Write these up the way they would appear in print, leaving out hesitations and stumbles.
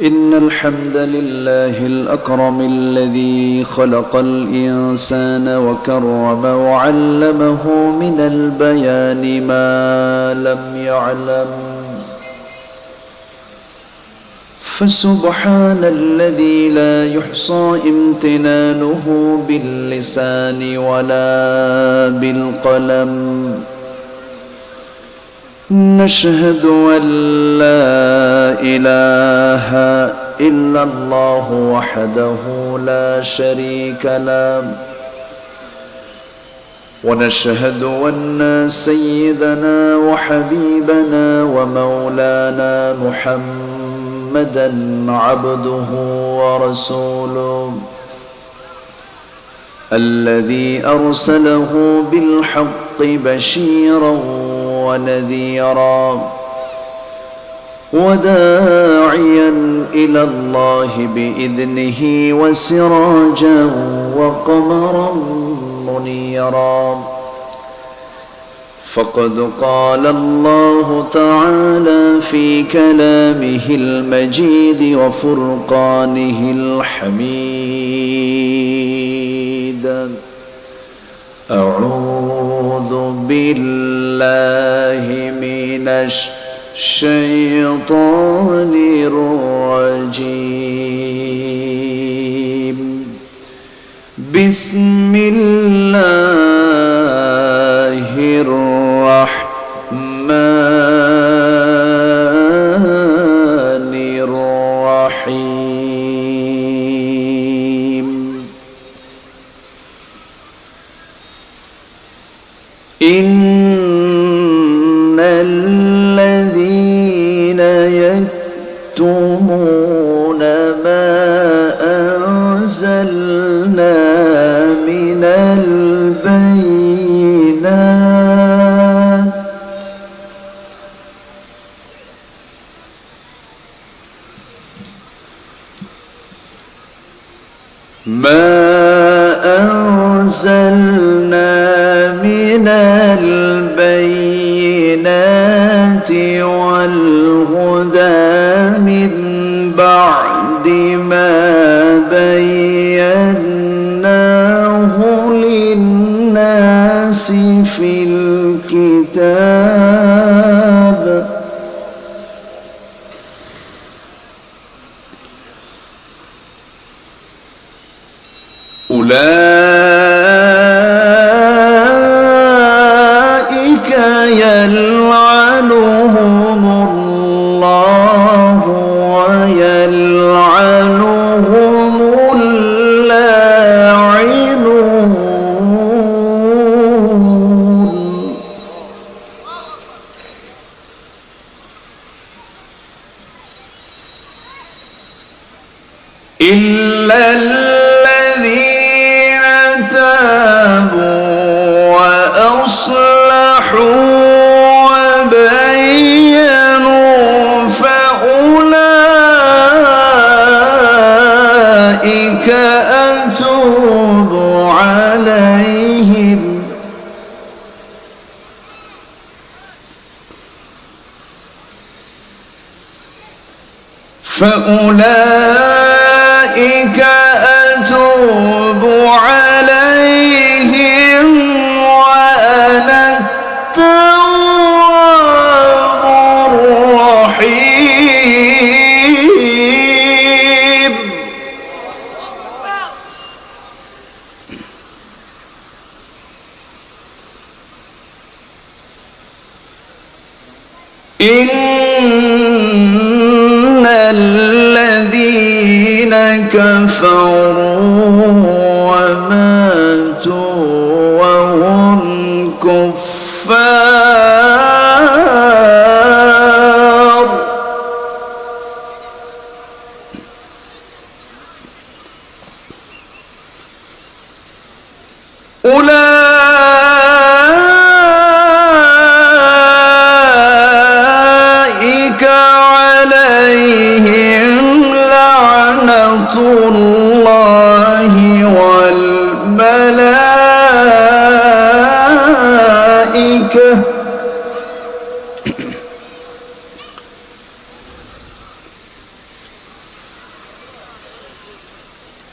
إن الحمد لله الأكرم الذي خلق الإنسان وكرم وعلمه من البيان ما لم يعلم، فسبحان الذي لا يحصى امتنانه باللسان ولا بالقلم. نشهد أن لا إله إلا الله وحده لا شريك له، ونشهد أن سيدنا وحبيبنا ومولانا محمدًا عبده ورسوله الذي أرسله بالحق بشيرًا ونذيرا وداعيا إلى الله بإذنه وسراجا وقمرا منيرا. فقد قال الله تعالى في كلامه المجيد وفرقانه الحميد: أعوذ بالله من الشيطان الرجيم. بسم الله الرحمن الرحيم. إن الذين يكتمون ما أنزلنا من البينات والهدى من بعد ما بيناه للناس في الكتاب أولئك يلعنهم الله ويلعنهم اللاعنون. إلا الذين تابوا وأصلحوا وبينوا فأولئك أتوب عليهم وأنا التواب الرحيم. إن الذين كفروا وماتوا وهم كفار أولئك عليهم لعنة الله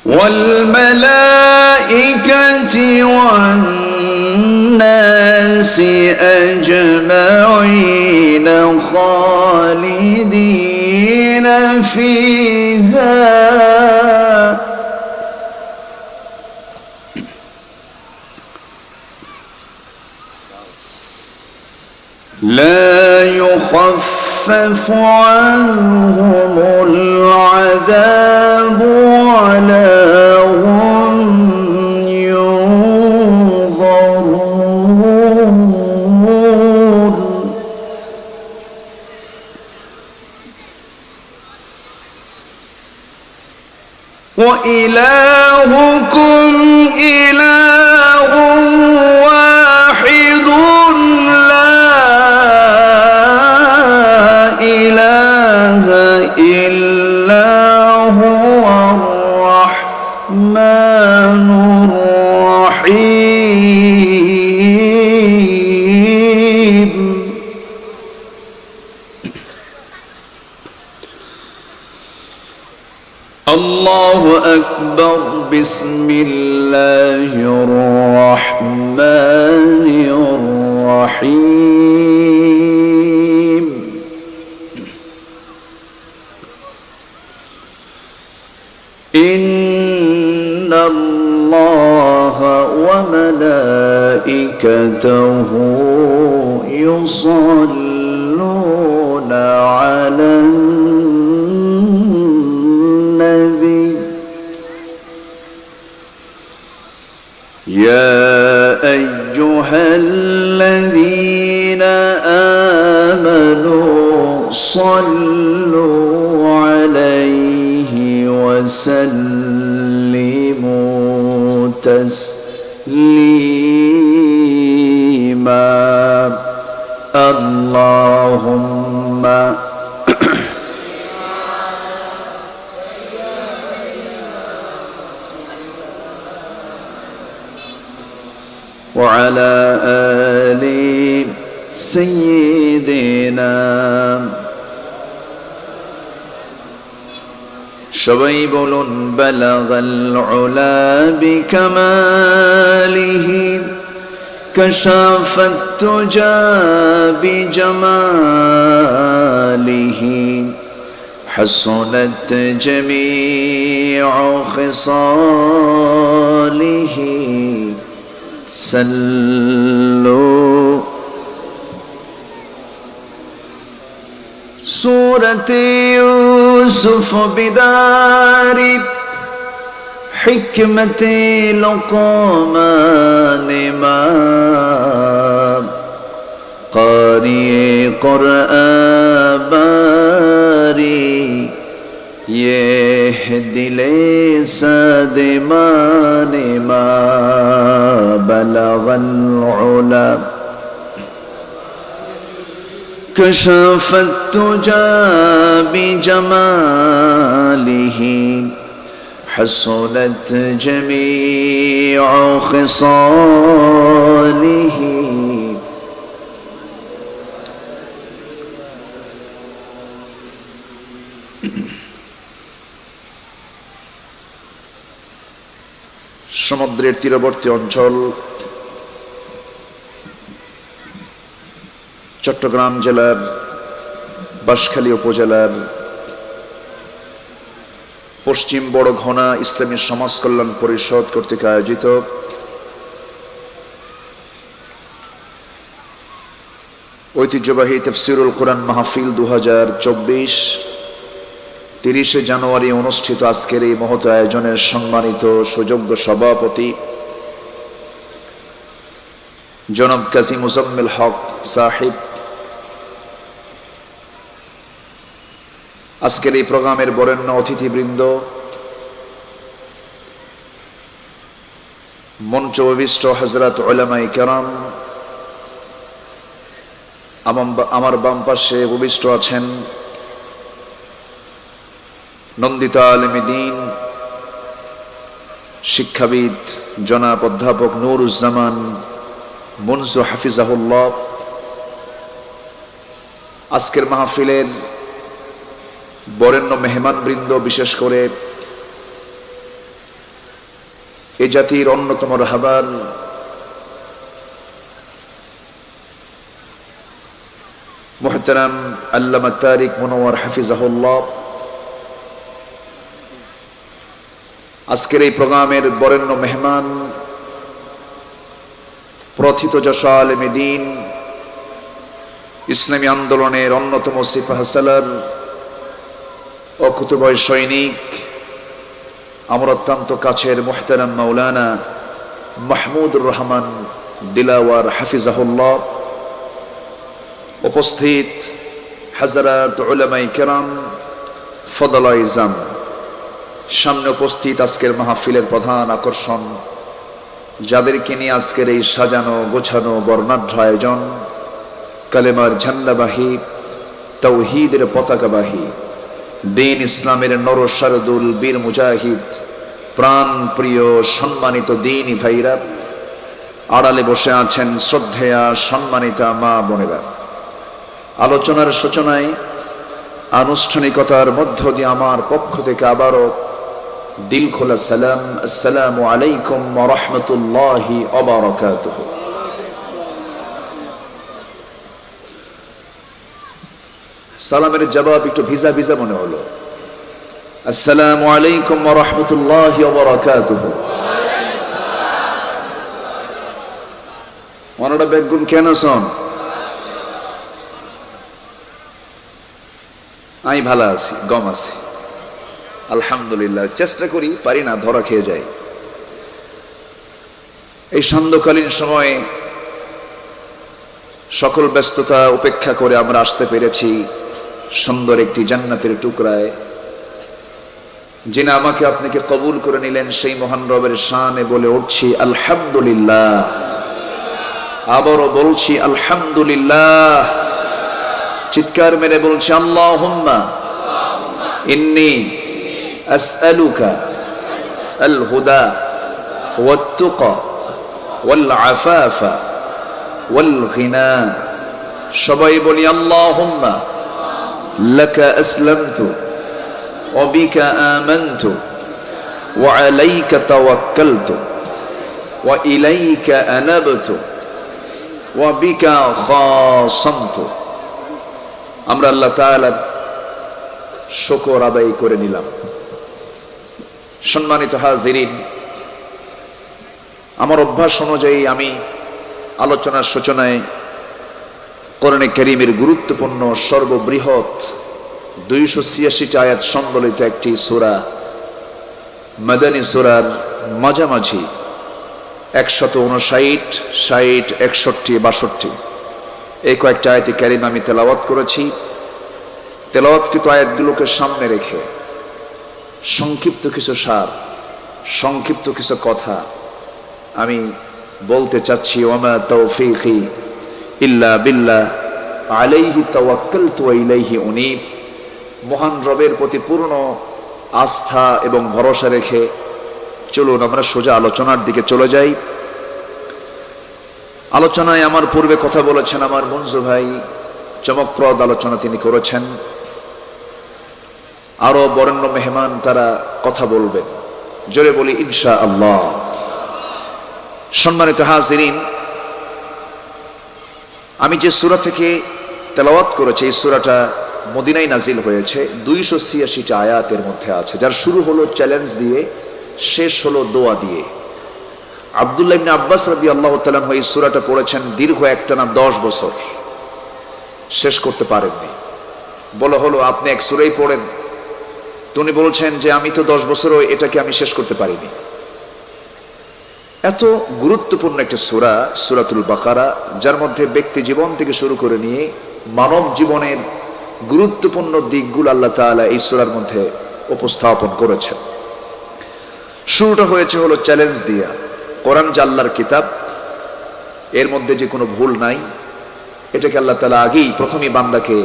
والملائكة والناس أجمعين خالدين فيها لا يخفف عنهم العذاب ولا هم ينظرون وإلهكم إله واحد إله إلا هو الرحمن الرحيم الله أكبر بسم الله الرحمن الرحيم إن الله وملائكته يصلون على النبي يا أيها الذين آمنوا صلوا عليه وسلموا تسليما اللهم وعلى آل سيدنا সবাই বলুন বালাগাল উলা বিকামালিহি কাশাফাত তুজা বিজামালিহি হাসনাত জামিউ খিসালিহি সাল্লু سورة يوسف بدار حكمة لقمان ما قارئ قرآن باري يهدي لساد مان ما بلغ العلا كشف التجى بجماله حصلت جميع خصاله সমুদ্রের তীরবর্তী অঞ্চল চট্টগ্রাম জেলার বাঁশখালী উপজেলার পশ্চিম বড়ঘনা ইসলামী সমাজ কল্যাণ পরিষদ কর্তৃক আয়োজিত ঐতিহ্যবাহী তাফসীরুল কোরআন মাহফিল 2024 30শে জানুয়ারি অনুষ্ঠিত আজকের এই মহৎ আয়োজনের সম্মানিত সুযোগ্য সভাপতি জনাব কাজী মুজাম্মিল হক সাহেব, আজকের এই প্রোগ্রামের বরেণ্য অতিথিবৃন্দ, মঞ্চ উপবিষ্ট হযরত উলামায়ে কেরাম, আমার বাম পাশে উপবিষ্ট আছেন নন্দিত আলেমে দ্বীন শিক্ষাবিদ জনাব অধ্যাপক নুরুজ্জামান মুনসু হাফিজাহুল্লাহ। আজকের মাহফিলের বরেণ্য মেহমানবৃন্দ, বিশেষ করে এই জাতির অন্যতম রাহবার মুহতারাম আল্লামা তারিক মুনওয়ার হাফিজাহুল্লাহ আজকের এই প্রোগ্রামের বরেণ্য মেহমান, প্রথিতযশা আলেমে দ্বীন, ইসলামী আন্দোলনের অন্যতম সিপাহসালার, অকুতুবয় সৈনিক, আমার অত্যন্ত কাছের মুহতারাম মাওলানা মাহমুদুর রহমান দিলাওয়ার হাফিজাহুল্লাহ, উপস্থিত হাজরাত উলামায়ে কেরাম, ফদলায়ে ইজাম, সামনে উপস্থিত আজকের মাহফিলের প্রধান আকর্ষণ, যাদেরকে নিয়ে আজকের এই সাজানো গোছানো বর্ণাঢ্য আয়োজন, কালেমার ঝান্ডাবাহী, তাওহীদের পতাকাবাহী, দ্বীন ইসলামের নরসারদুল বীর মুজাহিদ, প্রাণ প্রিয় সম্মানিত দ্বীনী ভাইরা, আড়ালে বসে আছেন শ্রদ্ধেয়া সম্মানিতা মা বোনেরা। আলোচনার সূচনায় আনুষ্ঠানিকতার মধ্য দিয়ে আমার পক্ষ থেকে আবারও দিল খোলা সালাম, আসসালামু আলাইকুম ওয়া রাহমাতুল্লাহি ওয়া বারাকাতুহু। সালামের জবাব একটু ভিজা ভিজা মনে হলো। আসসালামু আলাইকুম ওয়া রাহমাতুল্লাহি ওয়া বারাকাতুহু। মনটা বেগুন কেন শোন? আমি ভালো আছি, গম আছি, আলহামদুলিল্লাহ। চেষ্টা করি, পারি না, ধরা খেয়ে যাই। এই সান্ধ্যকালীন সময়ে সকল ব্যস্ততা উপেক্ষা করে আমরা আসতে পেরেছি সুন্দর একটি জান্নাতের টুকরায়। যিনি আমাকে আপনাকে কবুল করে নিলেন, সেই মহান রবের শানে বলে উঠছি আলহামদুলিল্লাহ। আবারও বলছি আলহামদুলিল্লাহ। চিৎকার মেরে বলছি আল্লাহুম্মা ইন্নী আসআলুকা আল হুদা ওয়াত তুকা ওয়াল আফাফা ওয়াল গিনা। সবাই বলি আল্লাহুম্মা লাকা আসলামতু ওয়া বিকা আমানতু ওয়া আলাইকা তাওয়াক্কালতু ওয়া ইলাইকা আনাবতু ওয়া বিকা খাসামতু। আমরা আল্লাহ তাআলার শুকর আদায় করে নিলাম। সম্মানিত হাজিরিন, আমার অভ্যাস অনুযায়ী আমি আলোচনার সূচনায় কোরআনে কারীমের গুরুত্বপূর্ণ সর্ববৃহৎ 286টি আয়াত সম্বলিত একটি সূরা, মাদানী সূরার মাঝামাঝি 159, 60, 61, 62 এই কয়েকটা আয়াতে কারিমা আমি তেলাওয়াত করেছি। তেলাওয়াতকৃত আয়াতগুলোকে সামনে রেখে সংক্ষিপ্ত কিছু সার, সংক্ষিপ্ত কিছু কথা আমি বলতে চাচ্ছি। ওয়ামা তাওফীকি ইল্লা বিল্লাহ আলাইহি তাওয়াক্কালতু ওয়া ইলাইহি উনীব। মহান রবের প্রতি পূর্ণ আস্থা এবং ভরসা রেখে চলুন আমরা সোজা আলোচনার দিকে চলে যাই। আলোচনায় আমার পূর্বে কথা বলেছেন আমার মঞ্জু ভাই, চমকপ্রদ আলোচনা তিনি করেছেন। আরো বরেণ্য মেহমান তারা কথা বলবেন, জোরে বলি ইনশাআল্লাহ। সম্মানিত হাজিরিন, আমি যে সূরা থেকে তেলাওয়াত করেছি এই সূরাটা মদিনায় নাজিল হয়েছে, 286টা আয়াতের মধ্যে আছে, যার শুরু হলো চ্যালেঞ্জ দিয়ে, শেষ হলো দোয়া দিয়ে। আব্দুল্লাহ ইবনে আব্বাস রাদিয়াল্লাহু তাআলা এই সূরাটা পড়েছেন দীর্ঘ একটানা 10 বছর, শেষ করতে পারেননি। বলা হলো আপনি এক সূরাই পড়েন, তিনি বলছেন যে আমি তো 10 বছরও এটাকে আমি শেষ করতে পারিনি। এত গুরুত্বপূর্ণ একটা সূরা, সূরাতুল বাকারা, যার মধ্যে ব্যক্তি জীবন থেকে শুরু করে নিয়ে মানব জীবনের গুরুত্বপূর্ণ দিকগুলো আল্লাহ তাআলা এই সূরার মধ্যে উপস্থাপন করেছেন। শুরুটা হয়েছে হলো চ্যালেঞ্জ দিয়া। কোরআন যে আল্লাহর কিতাব, এর মধ্যে যে কোনো ভুল নাই, এটাকে আল্লাহ তাআলা আগেই প্রথমেই বান্দাকে,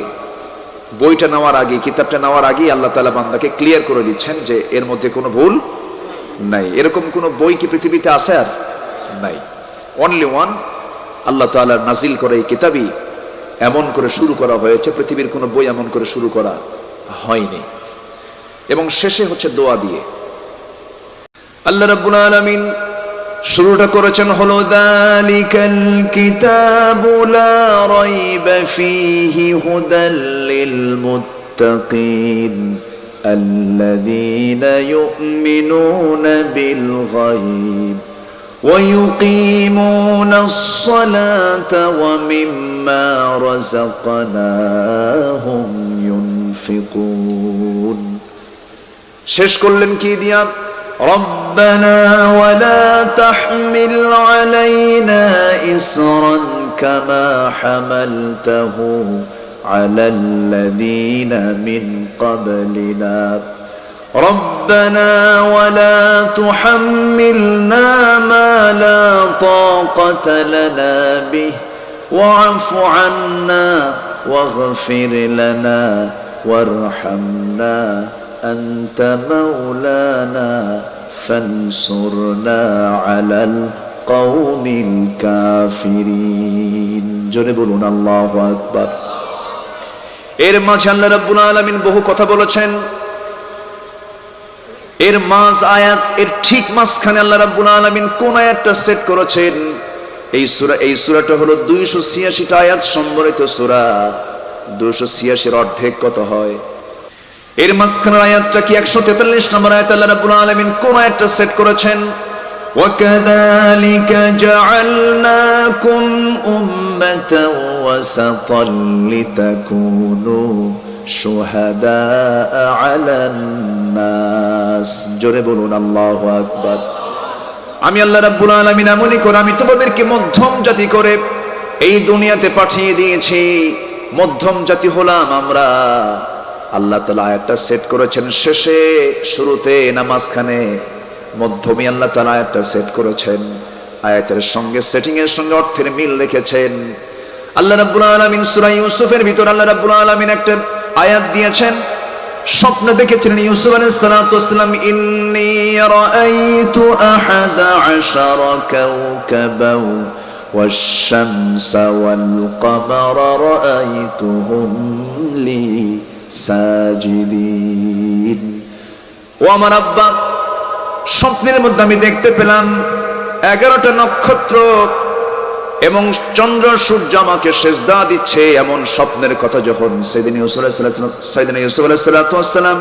বইটা নেওয়ার আগে, কিতাবটা নেওয়ার আগেই আল্লাহ তাআলা বান্দাকে ক্লিয়ার করে দিচ্ছেন যে এর মধ্যে কোনো ভুল নাই। এরকম কোনো বই কি পৃথিবীতে আছে? আর নাই। অনলি ওয়ান আল্লাহ তাআলার নাজিল করে এই কিতাবই এমন করে শুরু করা হয়েছে, পৃথিবীর কোনো বই এমন করে শুরু করা হয়নি। এবং শেষে হচ্ছে দোয়া দিয়ে। আল্লাহ রাব্বুল আলামিন শুরুটা করেছেন হলো যালিকাল কিতাবু লা রাইবা ফীহি হুদাল লিল মুত্তাকিন আল্লাযীনা ইউমিনুনা বিল গায়ব ওয়া ইউকিমুনাস সালাতা ওয়া মিম্মা রাযাকনাহুম ইউনফিকুন। শেষ করলেন কি দিয়া? ربنا ولا تحمل علينا إصرا كما حملته على الذين من قبلنا ربنا ولا تحملنا ما لا طاقة لنا به واعف عنا واغفر لنا وارحمنا أنت مولانا فانصرنا على القوم الكافرين জোরে বলুন আল্লাহু আকবার। এর মাঝে আল্লাহ রাব্বুল আলামিন বহু কথা বলেছেন। এর মাঝ আয়াত এর ঠিক মাঝখানে আল্লাহ রাব্বুল আলামিন কোন আয়াতটা সেট করেছেন? এই সূরাটা হলো 286টা আয়াত সম্বলিত সূরা। 286 এর অর্ধেক কত হয়? এর মাঝখানের আয়াতটা কি 143 নম্বর আয়াত? আল্লাহ রাব্বুল আলামিন কোন আয়াতটা সেট করেছেন? وَكَذَلِكَ جَعَلْنَاكُمْ أُمَّةً وَسَطًا لِتَكُونُوا شُهَدَاءَ عَلَى النَّاسِ জোরে বলুন আল্লাহু আকবার। আমি আল্লাহ রাব্বুল আলামিন এমনই করে আমি তোমাদেরকে মধ্যম জাতি করে এই দুনিয়াতে পাঠিয়ে দিয়েছি। মধ্যম জাতি হলাম আমরা। আল্লাহ তাআলা আয়াতটা সেট করেছেন শেষে, শুরুতে না মাঝখানে? মধ্যমে আল্লাহ তাআলা আয়াতটা সেট করেছেন। আয়াতের সঙ্গে সেটিং এর সঙ্গে অর্থের মিল রেখেছেন। আল্লাহ রাব্বুল আলামিন সূরা ইউসুফের ভিতর আল্লাহ রাব্বুল আলামিন একটা আয়াত দিয়েছেন। স্বপ্ন দেখেছিলেন ইউসুফ আলাইহিস সালাতু ওয়াস সালাম, ইন্নী রাআইতু আহাদা আশারা কাওকাবাও ওয়াশ-শামসা ওয়াল-কামারা রাআইতুহুম লি সাজিদিন। ও আমার আব্বা, স্বপ্নের মধ্যে আমি দেখতে পেলাম 11টা নক্ষত্র এবং চন্দ্র সূর্য আমাকে সেজদা দিচ্ছে। এমন স্বপ্নের কথা যখন সাইয়েদনা ইউসুফ আলাইহিস সালাম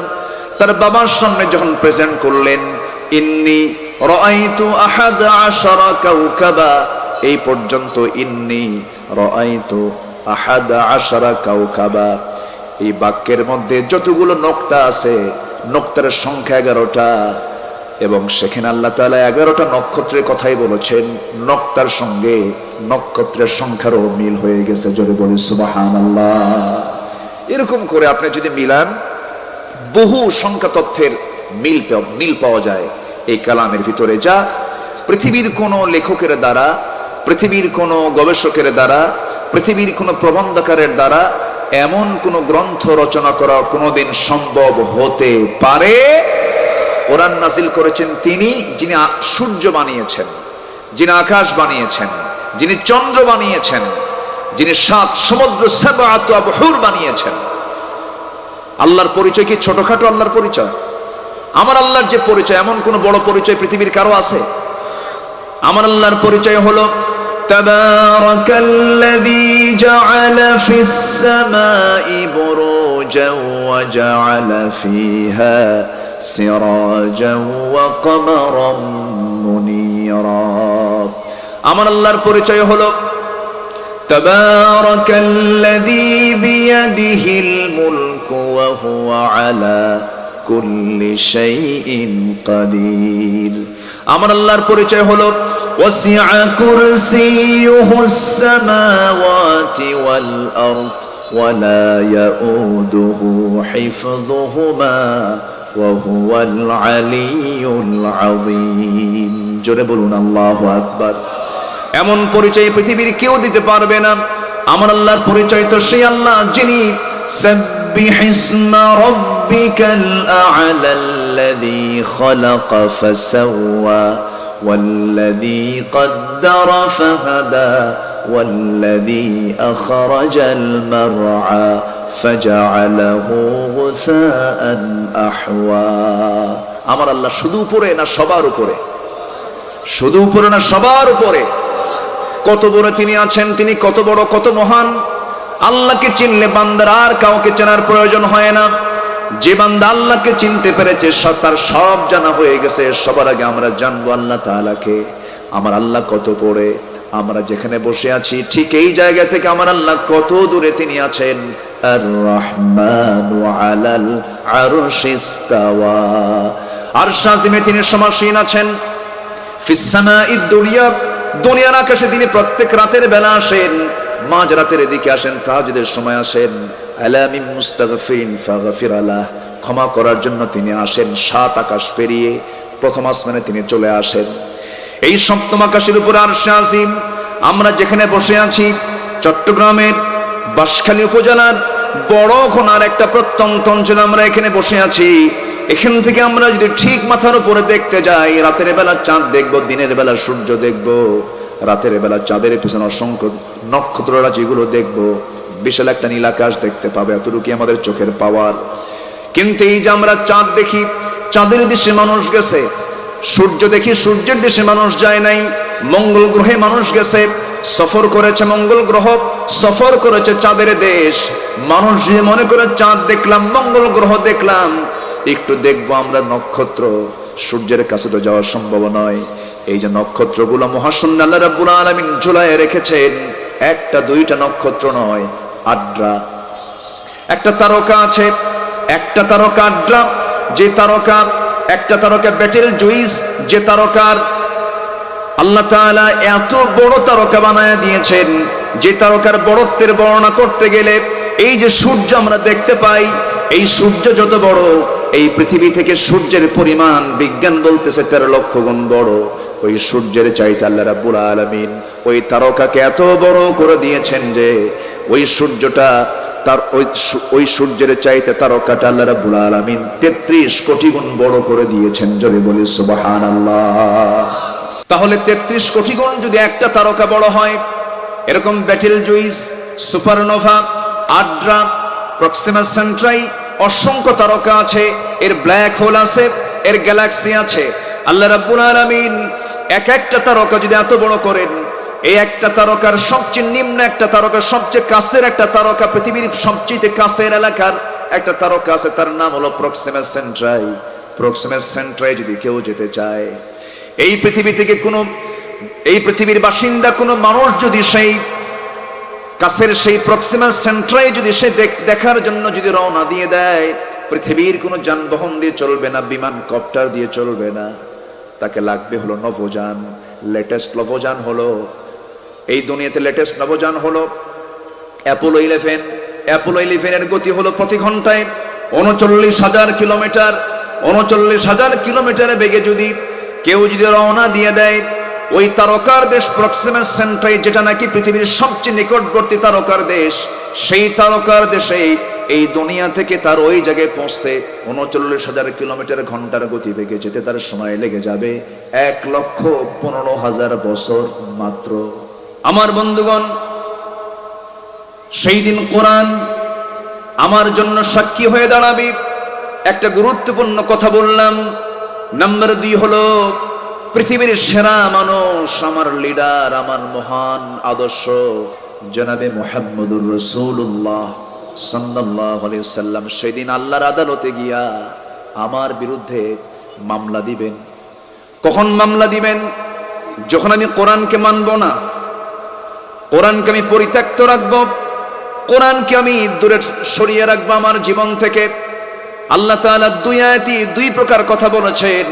তার বাবার সামনে যখন প্রেজেন্ট করলেন, ইন্নী রাআইতু আহাদা আশারা কাওকাবা, এই পর্যন্ত ইন্নী রাআইতু আহাদা আশারা কাওকাবা, এই বাক্যের মধ্যে যতগুলো নক্তা আছে নক্তার সংখ্যা 11টা এবং সেখানে আল্লাহ তাআলা 11টা নক্ষত্রের কথাই বলেছেন। নক্তার সঙ্গে নক্ষত্রের সংখ্যারও মিল হয়ে গেছে। জোরে বলি সুবহানাল্লাহ। এরকম করে আপনি যদি মিলান বহু সংখ্যা তথ্যের মিল পাওয়া যায় এই কালামের ভিতরে, যা পৃথিবীর কোনো লেখকের দ্বারা, পৃথিবীর কোনো গবেষকের দ্বারা, পৃথিবীর কোনো প্রবন্ধকারের দ্বারা এমন কোন গ্রন্থ রচনা করা কোনোদিন সম্ভব হতে পারে। কোরআন নাযিল করেছেন তিনি, যিনি সূর্য বানিয়েছেন, যিনি আকাশ বানিয়েছেন, যিনি চন্দ্র বানিয়েছেন, যিনি 7 সমুদ্র সাবআতু আবহুর বানিয়েছেন। আল্লাহর পরিচয় কি ছোটখাটো আল্লাহর পরিচয়? আমার আল্লাহর যে পরিচয়, এমন কোন বড় পরিচয় পৃথিবীর কারো আছে? আমার আল্লাহর পরিচয় হলো তাবারাকাল্লাযী জাআলা ফিস সামাই বুরুজান ওয়া জাআলা ফিহা সিরাজান ওয়া কমারান মুনীরা। আমার আল্লাহর পরিচয় হলো তাবারাকাল্লাযী বিয়াদিহিল মুলকু ওয়া হুয়া আলা কুল্লি শাইইন কাদির। আমার আল্লাহর পরিচয় হলো ওয়াসিআ কুরসিয়ুহুস সামাওয়াতি ওয়াল আরদ ওয়া লা ইয়াউদুহু হিফযুহুমা ওয়া হুয়াল আলিয়্যুল আযীম। জোরে বলুন আল্লাহু আকবার। এমন পরিচয় পৃথিবীর কেউ দিতে পারবে না। আমার আল্লাহর পরিচয় তো সেই আল্লাহ যিনি সাব্বিহ ইসমা রাব্বিকাল আ'লা الذي خلق فسوى والذي قدر فهدى والذي أخرج المرعى فجعله غثاء أحوى। আমার আল্লাহ শুধু উপরে না সবার উপরে? শুধু উপরে না, সবার উপরে। কত বড় তিনি আছেন, তিনি কত বড়, কত মহান। আল্লাহকে চিনলে বান্দার আর কাউকে চেনার প্রয়োজন হয় না। যে বান্দা আল্লাহকে চিনতে পেরেছে, তার সব জানা হয়ে গেছে। সবার আগে আমরা জানবো আল্লাহ তাআলাকে। আমার আল্লাহ কত পড়ে, আমরা যেখানে বসে আছি ঠিক এই জায়গা থেকে আমার আল্লাহ কত দূরে তিনি আছেন। আর রহমানু আলাল আরশিস্তাওয়া, আরশ আজিমে তিনি সমাসীন আছেন। ফিস সামাঈদ দুনিয়া, দুনিয়ার আকাশে তিনি প্রত্যেক রাতের বেলা আসেন, মাঝ রাতের দিকে আসেন, তাহাজ্জুদের সময় আসেন। আলামিন মুস্তাগফিরিন ফাগফির আলাহ, ক্ষমা করার জন্য তিনি আসেন। 7 আকাশ পেরিয়ে প্রথম আসমানে তিনি চলে আসেন। এই সপ্তম আকাশের উপরে আরশে আজিম। আমরা যেখানে বসে আছি চট্টগ্রামের বাঁশখালী উপজেলার বড় ঘোনার একটা প্রত্যন্ত অঞ্চলে আমরা এখানে বসে আছি। এখান থেকে আমরা যদি ঠিক মাথার উপরে দেখতে যাই, রাতের বেলা চাঁদ দেখবো, দিনের বেলা সূর্য দেখবো। রাতের বেলা চাঁদের পিছনে অসংখ্য নক্ষত্ররা যেগুলো দেখবো, বিশাল একটা নীল আকাশ দেখতে পাবে, এতটুকু আমাদের চোখের পাওয়ার। কিন্তু এই যে আমরা চাঁদ দেখি, চাঁদের দেশে মানুষ গেছে। সূর্য দেখি, সূর্যের দেশে মানুষ যায় নাই। মঙ্গল গ্রহে মানুষ গেছে, সফর করেছে মঙ্গল গ্রহ, সফর করেছে চাঁদের দেশ। মানুষ যদি মনে করে চাঁদ দেখলাম, মঙ্গল গ্রহ দেখলাম, একটু দেখবো আমরা নক্ষত্র, সূর্যের কাছে তো যাওয়া সম্ভব নয়। এই যে নক্ষত্রগুলো মহাশূন্য আল্লাহ রাব্বুল আলামিন ঝুলায় রেখেছেন, একটা দুইটা নক্ষত্র নয়, আদ্রা। একটা তারকা আছে, একটা তারকা আদ্রা। যে তারকা, একটা তারকা বেটেল জুইস, যে তারকার আল্লাহ তাআলা এত বড় তারকা বানায় দিয়েছেন, যে তারকার বড়ত্বের বর্ণনা করতে গেলে এই যে সূর্য আমরা দেখতে পাই, এই সূর্য যত বড়, এই পৃথিবী থেকে সূর্যের পরিমাণ বিজ্ঞান বলতেছে 13 লক্ষ গুণ বড়। ওই সূর্যের চাইতে আল্লাহ রাব্বুল আলামিন ওই তারকাকে এত বড় করে দিয়েছেন যে ওই সূর্যটা, তার ওই সূর্যের চাইতে তারকাটা আল্লাহ রাব্বুল আলামিন 33 কোটি গুণ বড় করে দিয়েছেন। জোরে বলি সুবহানাল্লাহ। তাহলে 33 কোটি গুণ যদি একটা তারকা বড় হয়, এরকম battle juice, supernova, Adra, Proxima সেন্ট্রাই, অসংখ্য তারকা আছে, এর ব্ল্যাক হোল আছে, এর গ্যালাক্সি আছে। আল্লাহ রাব্বুল আলামিন এক একটা তারকা যদি এত বড় করেন, এই একটা তারকার সবচেয়ে নিম্ন একটা তারকা, সবচেয়ে কাছের একটা তারকা, পৃথিবীর সবচেয়ে কাছের এলাকার একটা তারকা আছে, তার নাম হলো প্রক্সিমা সেন্ট্রাই। প্রক্সিমা সেন্ট্রাই যদি কেউ যেতে চায়, এই পৃথিবী থেকে কোনো, এই পৃথিবীর বাসিন্দা কোনো মানুষ যদি সেই কাছের সেই প্রক্সিমা সেন্ট্রাই যদি সে দেখার জন্য যদি রওনা দিয়ে দেয়, পৃথিবীর কোনো যানবাহন দিয়ে চলবে না, বিমান কপ্টার দিয়ে চলবে না, তাকে লাগবে হলো নভোযান। লেটেস্ট নভোযান হলো, এই দুনিয়াতে লেটেস্ট নভোযান হলো অ্যাপোলো 11। অ্যাপোলো 11 এর গতি হলো প্রতি ঘন্টায় 39,000 কিলোমিটার। 39,000 কিলোমিটারে বেগে যদি কেউ যদি রওনা দিয়ে দেয়, ওই তারকার দেশ প্রক্সিমা সেন্ট্রাই, যেটা নাকি পৃথিবীর সবচেয়ে নিকটবর্তী তারকার দেশ, সেই তারকার দেশে এই দুনিয়া থেকে তার ওই জায়গায় পৌঁছতে 39,000 কিলোমিটার ঘন্টার গতি বেগে যেতে তার সময় লেগে যাবে 1,15,000 বছর মাত্র। আমার বন্ধুগণ, সেই দিন কোরআন আমার জন্য সাক্ষী হয়ে দাঁড়াবে। একটা গুরুত্বপূর্ণ কথা বললাম। নাম্বার 2 হলো পৃথিবীর সেরা মানুষ, আমার লিডার, আমার মহান আদর্শ জনাবে মুহাম্মদুর রাসূলুল্লাহ সাল্লাল্লাহু আলাইহি ওয়াসাল্লাম সেদিন আল্লাহর আদালতে গিয়া আমার বিরুদ্ধে মামলা দিবেন। কখন মামলা দিবেন? যখন আমি কোরআনকে মানব না, কোরআনকে আমি পরিত্যক্ত রাখবো, কোরআনকে আমি দূরে সরিয়ে রাখবো আমার জীবন থেকে। আল্লাহ তাআলা 2 আয়াতে 2 প্রকার কথা বলেছেন।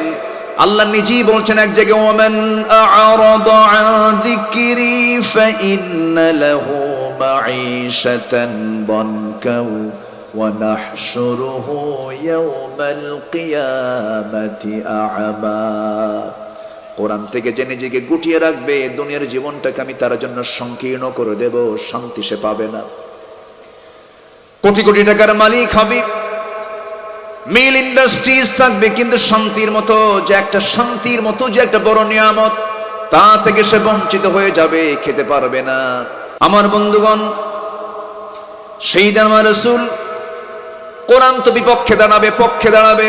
আল্লাহ নিজেই বলছেন এক জায়গায়, ওয়ামান আ'রাদা আন যিকরি ফাইন্না লাহু মাঈশাতান দানকা ওয়া নাহশুরুহু ইয়াওমাল কিয়ামাতি আ'মা। কোরআন থেকে যে নিজেকে গুটিয়ে রাখবে, দুনিয়ার জীবনটাকে আমি তার জন্য সংকীর্ণ করে দেব, শান্তি সে পাবে না। কোটি কোটি টাকার মালিক হবে, মিল ইন্ডাস্ট্রিজ থাকবে, কিন্তু শান্তির মতো যে একটা, শান্তির মতো যে একটা বড় নিয়ামত, তা থেকে সে বঞ্চিত হয়ে যাবে, খেতে পারবে না। আমার বন্ধুগণ, সেই দিন আমার রাসূল কোরআন তো বিপক্ষে দাঁড়াবে, পক্ষে দাঁড়াবে।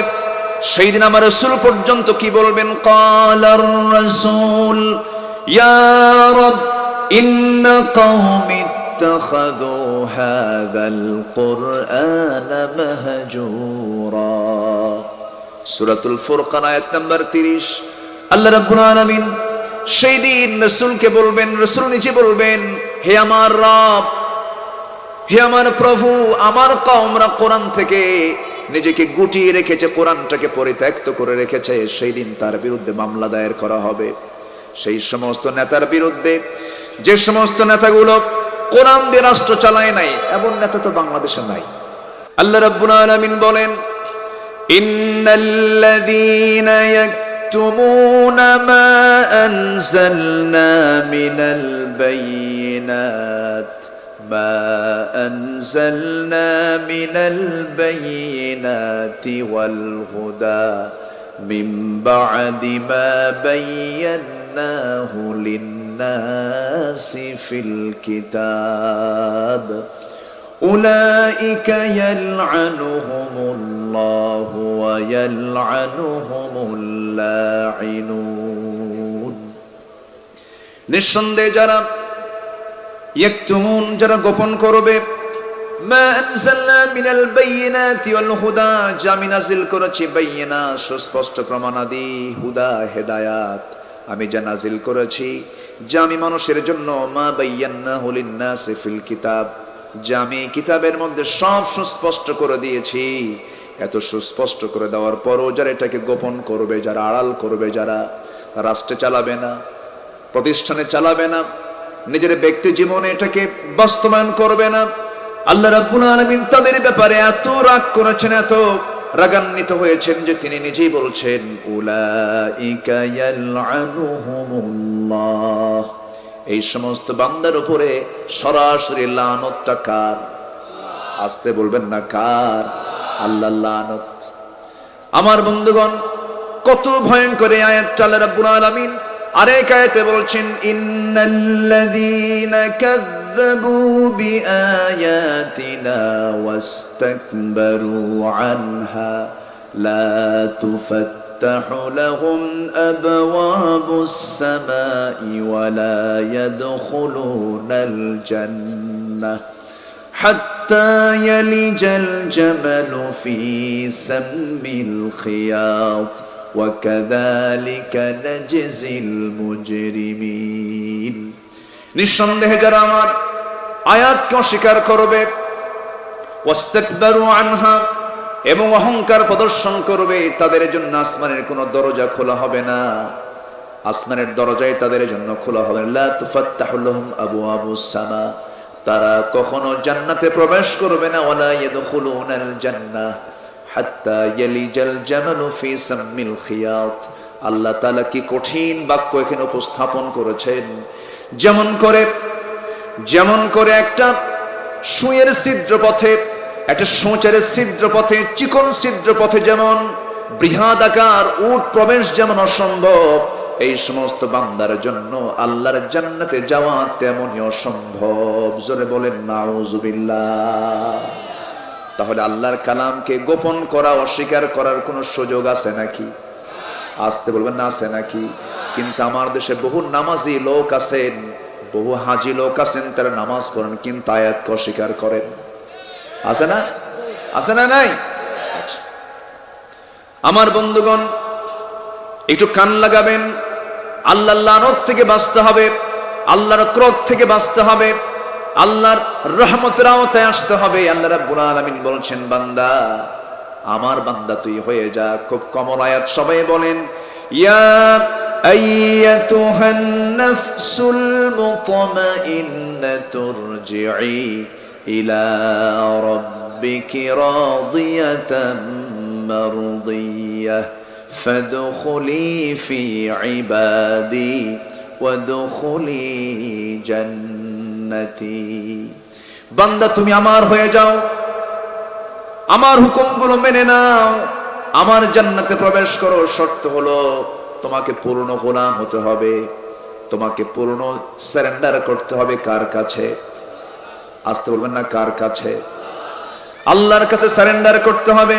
সেই দিন আমার রাসূল পর্যন্ত কি বলবেন, ক্বালার রাসূল ইয়া রাব ইন্না কওমি ইত্তাখাযু হাযাল কুরআনা মাহজুরা। সূরাতুল ফুরকান আয়াত নাম্বার 30। আল্লাহ রাব্বুল আলামিন সেই দিন রাসূলকে বলবেন, রাসূল নিজে বলবেন, হে আমার রব, হে আমার প্রভু, আমার কওমরা কোরআন থেকে নিজেকে গুটিয়ে রেখেছে, কোরআনটাকে পরিত্যক্ত করে রেখেছে। সেই দিন তার বিরুদ্ধে মামলা দায়ের করা হবে। সেই সমস্ত নেতার বিরুদ্ধে, যে সমস্ত নেতাগুলো কোরআন দিয়ে রাষ্ট্র চালায় নাই, এমন নেতা তো বাংলাদেশে নাই। আল্লাহ রাব্বুল আলামিন বলেন, ইন্নাল্লাযীনা ইয়াকতুমুনা মা আনজালনা মিনাল বায়িনাত ما أنزلنا من البينات والهدى من بعد ما بيناه للناس في الكتاب أولئك يلعنهم الله ويلعنهم اللاعنون। নিঃসন্দেহে যারা ইয়াকতুমুন, যারা গোপন করবে, মা আনজালনা মিনাল বায়িনাতি ওয়াল হুদা, যা আমি নাযিল করেছি, বায়িনা সুস্পষ্ট প্রমাণাদি, হুদা হেদায়াত, আমি যা নাযিল করেছি, যা আমি মানুষের জন্য, মা বায়্যানাহু লিন-নাসি ফিল কিতাব, যা আমি কিতাবের মধ্যে সব সুস্পষ্ট করে দিয়েছি। এত সুস্পষ্ট করে দেওয়ার পরও যারা এটাকে গোপন করবে, যারা আড়াল করবে, যারা রাষ্ট্রে চালাবে না, প্রতিষ্ঠানে চালাবে না, নিজের ব্যক্তি জীবনে এটাকে বাস্তবায়ন করবে না, আল্লাহ রাব্বুল আলামিন তাদের ব্যাপারে এত রাগ করেছেন, এত রাগান্বিত হয়েছেন যে তিনি নিজেই বলছেন, উলাইকা ইয়ালআনুহুমুল্লাহ, এই সমস্ত বান্দার উপরে সরাসরি লানত কার? আসতে বলবেন না, কার? আল্লাহর লানত। আমার বন্ধুগণ, কত ভয়ঙ্কর আয়াত আল্লাহ রাব্বুল আলামিন আরেক আয়াতে বলছেন, ইন্নাল্লাযীনা কাযযাবু বিআয়াতিনা ওয়াস্তাকবারু আনহা লা তুফাত্তাহু লাহুম আবওয়াবুস সামাই ওয়া লা ইয়াদখুলুনাল জান্নাহ হাত্তা ইয়ালিজাল জামালু ফি সাম্মিল খিয়াত وَكَذَلِكَ نَجْزِي الْمُجْرِمِينَ। নিঃসন্দেহে যারা আমার আয়াতকে অস্বীকার করবে, ওয়াস্তাকবারু আনহা, এবং অহংকার প্রদর্শন করবে, তাদের জন্য আসমানের কোনো দরজা খোলা হবে না, আসমানের দরজাই তাদের জন্য খোলা হবে না। লা তুফাত্তাহু লাহুম আবওয়াবুস সামা, তারা কখনো জান্নাতে প্রবেশ করবে না। ওয়ালা ইয়াদখুলুনাল জান্নাহ হাত্তা ইয়ালিজাল জামালু ফি সাম্মিল খিয়াত। আল্লাহ তাআলা কি কঠিন বাক্য এখানে উপস্থাপন করেছেন। যেমন করে একটা সুঁয়ের ছিদ্র পথে, একটা সূচের ছিদ্র পথে, চিকন ছিদ্র পথে যেমন বৃহদাকার উট প্রবেশ যেমন অসম্ভব, এই সমস্ত বান্দার জন্য আল্লাহর জান্নাতে যাওয়া তেমনই অসম্ভব। জোরে বলেন নাউজুবিল্লাহ। তাহলে আল্লাহর কালামকে গোপন করা, অস্বীকার করার কোনো সুযোগ আছে নাকি? আসতে বলবেন না, আছে নাকি? কিন্তু আমার দেশে বহু নামাজি লোক আছেন, বহু হাজি লোক আছেন, তারা নামাজ পড়েন কিন্তু আয়াতকে অস্বীকার করেন। আছে না? আছে না? নাই? আচ্ছা, আমার বন্ধুগণ, একটু কান লাগাবেন। আল্লাহর লানত থেকে বাঁচতে হবে, আল্লাহর ক্রোধ থেকে বাঁচতে হবে, আল্লাহর রহমতের আওতায় আসতে হবে। আল্লাহ রাব্বুল আলামিন বলছেন, বান্দা, আমার বান্দা তুই হয়ে যা। খুব কমল আয়াত, সবাই বলেন, ইয়া আইয়াতুহান নাফসুল মুতমাইন্নাতু ইরজিই ইলা রাব্বিকি রাদিয়াতাম মারদিয়াহ ফাদখুলি ফি ইবাদি ওয়াদখুলি জান্নাতি। বান্দা, তুমি আমার হয়ে যাও, আমার হুকুমগুলো মেনে নাও, আমার জান্নাতে প্রবেশ করো। শর্ত হলো তোমাকে পূর্ণ গোলাম হতে হবে, তোমাকে পূর্ণ সারেন্ডার করতে হবে। কার কাছে? আসতে বলবেন না, কার কাছে? আল্লাহর কাছে সারেন্ডার করতে হবে।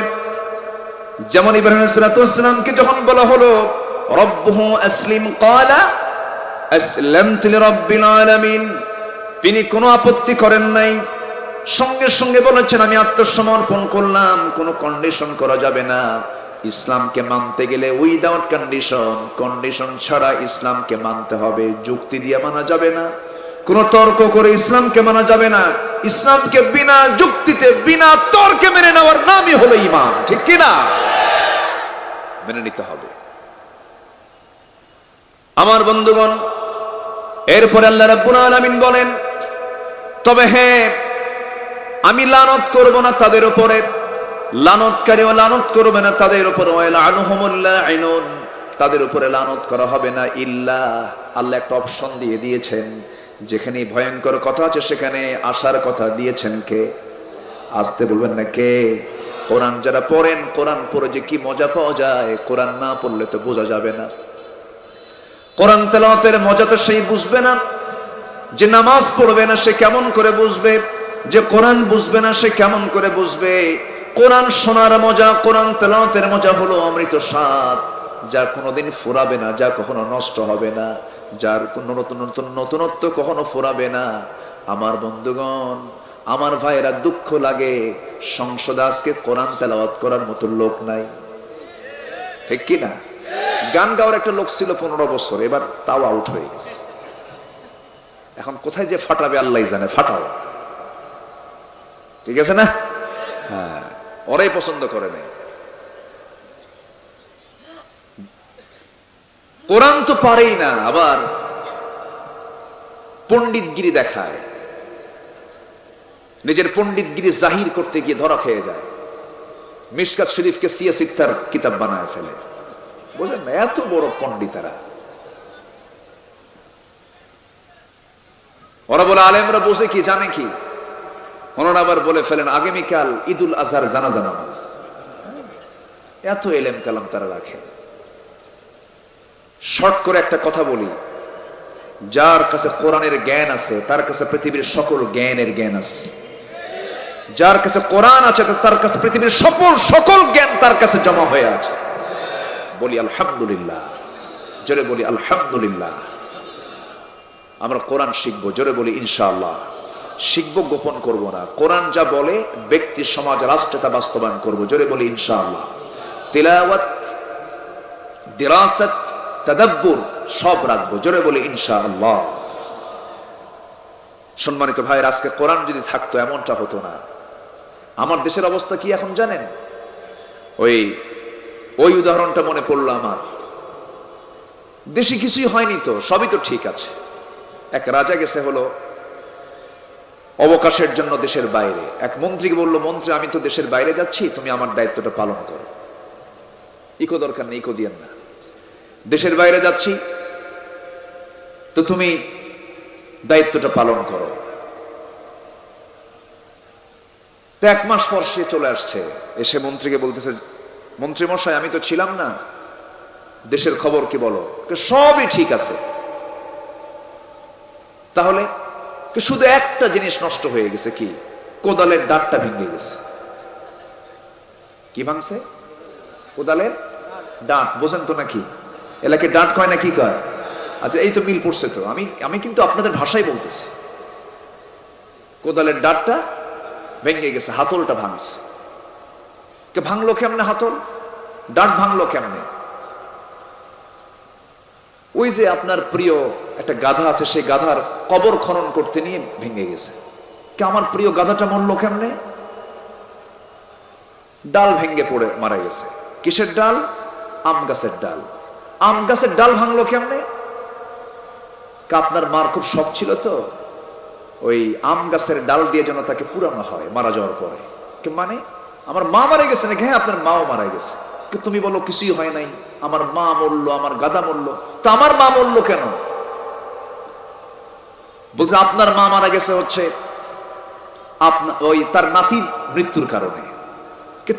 যেমন ইব্রাহিম আলাইহিস সালাতু ওয়াস সালামকে যখন বলা হলো রব্বুহু আসলিম ক্বালা আসলামতু লিরাব্বিল আলামিন, তিনি কোনো আপত্তি করেন নাই, সঙ্গে সঙ্গে বলেছেন আমি আত্মসমর্পণ করলাম, কোনো কন্ডিশন করা যাবে না। ইসলামকে মানতে গেলে উইদাউট কন্ডিশন, কন্ডিশন ছাড়া ইসলামকে মানতে হবে, যুক্তি দিয়ে মানা যাবে না, কোনো তর্ক করে ইসলামকে মানা যাবে না। ইসলামকে বিনা যুক্তিতে বিনা তর্কে মেনে নেওয়ার নামই হলো ঈমান, ঠিক কি না? মেনে নিতে হবে আমার বন্ধুগণ। এরপরে আল্লাহ রাব্বুল আলামিন বলেন তবে হ্যাঁ আমি লানত করব না তাদের উপরে, লানতকারীও লানত করবে না তাদের উপরে, ওয়ালানুহুমুল লাইনুন, তাদের উপরে লানত করা হবে না ইল্লা, আল্লাহ একটা অপশন দিয়ে দিয়েছেন, যেখানে ভয়ঙ্কর কথা আছে সেখানে আসার কথা দিয়েছেন কে? আসতে বলবেন না কে? কোরআন যারা পড়েন, কোরআন পড়ে যে কি মজা পাওয়া যায়, কোরআন না পড়লে তো বোঝা যাবে না। কোরআন তেলাওয়াতের মজা তো সেই বুঝবে না, যে নামাজ পড়বে না সে কেমন করে বুঝবে, যে কোরআন বুঝবে না সে কেমন করে বুঝবে। কোরআন শোনার মজা, কোরআন তেলাওয়াতের মজা হলো অমৃত স্বাদ, যা কোনোদিন ফুরাবে না, যা কখনো নষ্ট হবে না, যার কোনো নতুনত্ব কখনো ফুরাবে না। আমার বন্ধুগণ, আমার ভাইয়েরা, দুঃখ লাগে সংসদে আজকে কোরআন তেলাওয়াত করার মতো লোক নাই, ঠিক কি না? গান গাওয়ার একটা লোক ছিল 15 বছর, এবার তাও আউট হয়ে গেছে। এখন কোথায় যে ফাটাবে আল্লাহই জানে, ফাটাও, ঠিক আছে না? হ্যাঁ, ওরাই পছন্দ করে না। কোরআন তো পারেই না, আবার পণ্ডিতগিরি দেখায়, নিজের পণ্ডিতগিরি জাহির করতে গিয়ে ধরা খেয়ে যায়, মিশকাত শরীফকে সিয়াসিত্তার কিতাব বানায় ফেলে। বুঝলেন না? এত বড় পণ্ডিতেরা, ওরা বলে আলেমরা বসে কি জানে কি, ওনারা আবার বলে ফেলেন আগামীকাল ঈদুল আজহার জানাজা নামাজ। এত এলেম কালাম তারা রাখে। শর্ট করে একটা কথা বলি, যার কাছে কোরআনের জ্ঞান আছে তার কাছে পৃথিবীর সকল জ্ঞানের জ্ঞান আছে। যার কাছে কোরআন আছে তার কাছে পৃথিবীর সকল জ্ঞান তার কাছে জমা হয়ে আছে। বলি আলহামদুলিল্লাহ, জোরে বলি আলহামদুলিল্লাহ। আমরা কোরআন শিখবো, জোরে বলি ইনশাআল্লাহ। শিখবো, গোপন করব না। কোরআন যা বলে ব্যক্তি, সমাজ, রাষ্ট্রে তা বাস্তবায়ন করবো, জোরে বলি ইনশাআল্লাহ। তিলাওয়াত, দিরাসাত, তাদাব্বুর সব রাখবো, জোরে বলি ইনশাআল্লাহ। সম্মানিত ভাইয়ের, আজকে কোরআন যদি থাকতো এমনটা হতো না। আমার দেশের অবস্থা কি এখন জানেন? ওই উদাহরণটা মনে পড়লো আমার। দেশে কিছুই হয়নি তো, সবই তো ঠিক আছে। এক রাজা গেছে হলো অবকাশের জন্য দেশের বাইরে। এক মন্ত্রীকে বললো, মন্ত্রী আমি তো দেশের বাইরে যাচ্ছি, তুমি আমার দায়িত্বটা পালন করো। ইকো দরকার নেই, ইকো দিয়েন না। দেশের বাইরে যাচ্ছি তো তুমি দায়িত্বটা পালন করো। তো 1 মাস পর সে চলে আসছে, এসে মন্ত্রীকে বলতেছে, মন্ত্রী মশাই আমি তো ছিলাম না, দেশের খবর কি বলো? সবই ঠিক আছে। তাহলে শুধু একটা জিনিস নষ্ট হয়ে গেছে, কি? কোদালের ডাঁটটা ভেঙে গেছে। কি ভাঙছে? কোদালের ডাঁট। বোঝেন তো নাকি? এলাকায় ডাঁট কয় না কি কয়? আচ্ছা, এই তো মিল পড়ছে তো। আমি কিন্তু আপনাদের ভাষায় বলতেছি। কোদালের ডাঁটটা ভেঙে গেছে, হাতলটা ভাঙছে। কে ভাঙলো কেমনে? হাতল, ডাঁট ভাঙলো কেমনে? ওই যে আপনার প্রিয় একটা গাধা আছে, সেই গাধার কবর খনন করতে নিয়ে ভেঙে গেছে। কে আমার প্রিয় গাধাটা মরলো কেমনে? ডাল ভেঙে পড়ে মারা গেছে। কিসের ডাল? আম গাছের ডাল। আম গাছের ডাল ভাঙলো কেমনে? আপনার মার খুব শখ ছিল তো ওই আম গাছের ডাল দিয়ে যেন তাকে পুরানো হয় মারা যাওয়ার পরে। মানে আমার মা মারা গেছে নাকি? হ্যাঁ, আপনার মাও মারা গেছে। তুমি বলো কিছুই হয় নাই, আমার মা মরলো, আমার গাধা মরলো। তা আমার মা মরলো কেন? বলতে আপনার মা মারা গেছে হচ্ছে ওই তার নাতির মৃত্যুর কারণে।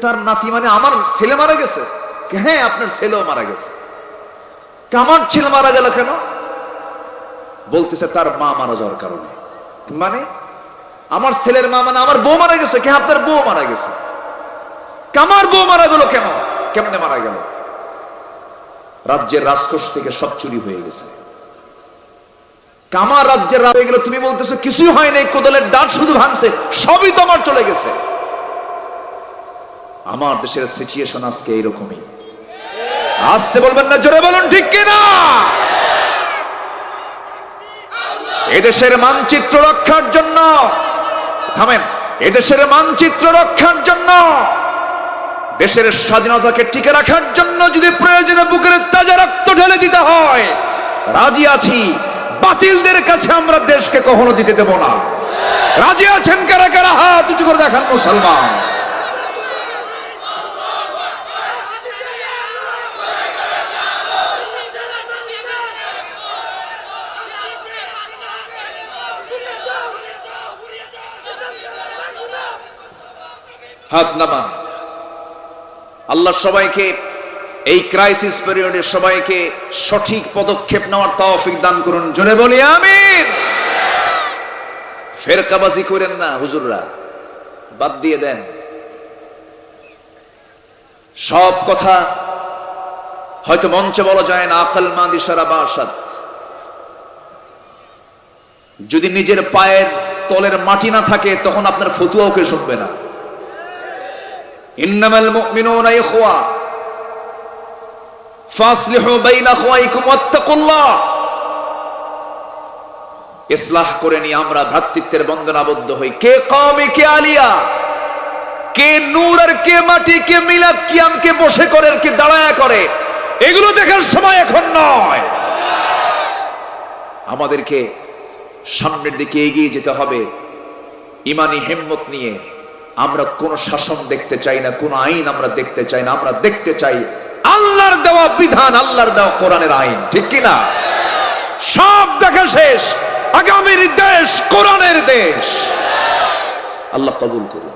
তার নাতি মানে আমার ছেলে মারা গেছে? হ্যাঁ, আপনার ছেলেও মারা গেছে। আমার ছেলে মারা গেল কেন? বলতেছে তার মা মারা যাওয়ার কারণে। মানে আমার ছেলের মা মানে আমার বউ মারা গেছে? কে আপনার বউ মারা গেছে? আমার বউ মারা গেল কেন? কেমনে মারা গেল? রাজ্যের রাজকোষ থেকে সব চুরি হয়ে গেছে। কামার রাজ্যের রাজ হয়ে গেল, তুমি বলতেছো কিছুই হয় নাই, কোদালের ডাট শুধু ভাঙছে, সবই তো আমার চলে গেছে। আমার দেশের সিচুয়েশন আজকে এইরকমই। আসতে বলবেন না, জোরে বলুন ঠিক কিনা? এদেশের মানচিত্র রক্ষার জন্য, থামেন, এদেশের মানচিত্র রক্ষার জন্য, দেশের স্বাধীনতাকে টিকে রাখার জন্য যদি প্রয়োজনে বুকের তাজা রক্ত ঢেলে দিতে হয়, রাজি আছি। বাতিলদের কাছে আমরা দেশকে কখনো দিতে দেব না। রাজি আছেন কারা কারা? হাত উঁচু করে দেখান মুসলমান। হাত নামান। আল্লাহ সবাইকে এই ক্রাইসিস পিরিয়ডে সবাইকে সঠিক পদক্ষেপ নেওয়ার তৌফিক দান করুন। জোরে বলি আমিন। ফেরকাবাজি করেন না হুজুররা, বাদ দিয়ে দেন। সব কথা হয়তো মঞ্চে বলা যায় না। আকল মাদি সারা বাসাত, যদি নিজের পায়ের তলের মাটি না থাকে তখন আপনার ফতুয়াও কেউ শুনবে না। ইন্নামাল মুমিনুনা ইখওয়া ফাসলিহু বাইনা আখওয়াইকুম ওয়াত্তাকুল্লাহ। ইসলাহ করে নি আমরা ভ্রাতৃত্বের বন্ধনে আবদ্ধ হই। কে কওমি, কে আলিয়া, কে নূর আর কে মাটি, কে মিলাদ কিয়াম, কে বসে করে আর কে দাঁড়ায়া করে, এগুলো দেখার সময় এখন নয়। আমাদেরকে সামনের দিকে এগিয়ে যেতে হবে ইমানি হিম্মত নিয়ে। আমরা কোন শাসন দেখতে চাই না, কোন আইন আমরা দেখতে চাই না। আমরা দেখতে চাই আল্লাহর দেওয়া বিধান, আল্লাহর দেওয়া কোরআনের আইন, ঠিক কিনা? সব দেখা শেষ, আগামীর দেশ কোরআনের দেশ। আল্লাহ কবুল করুন।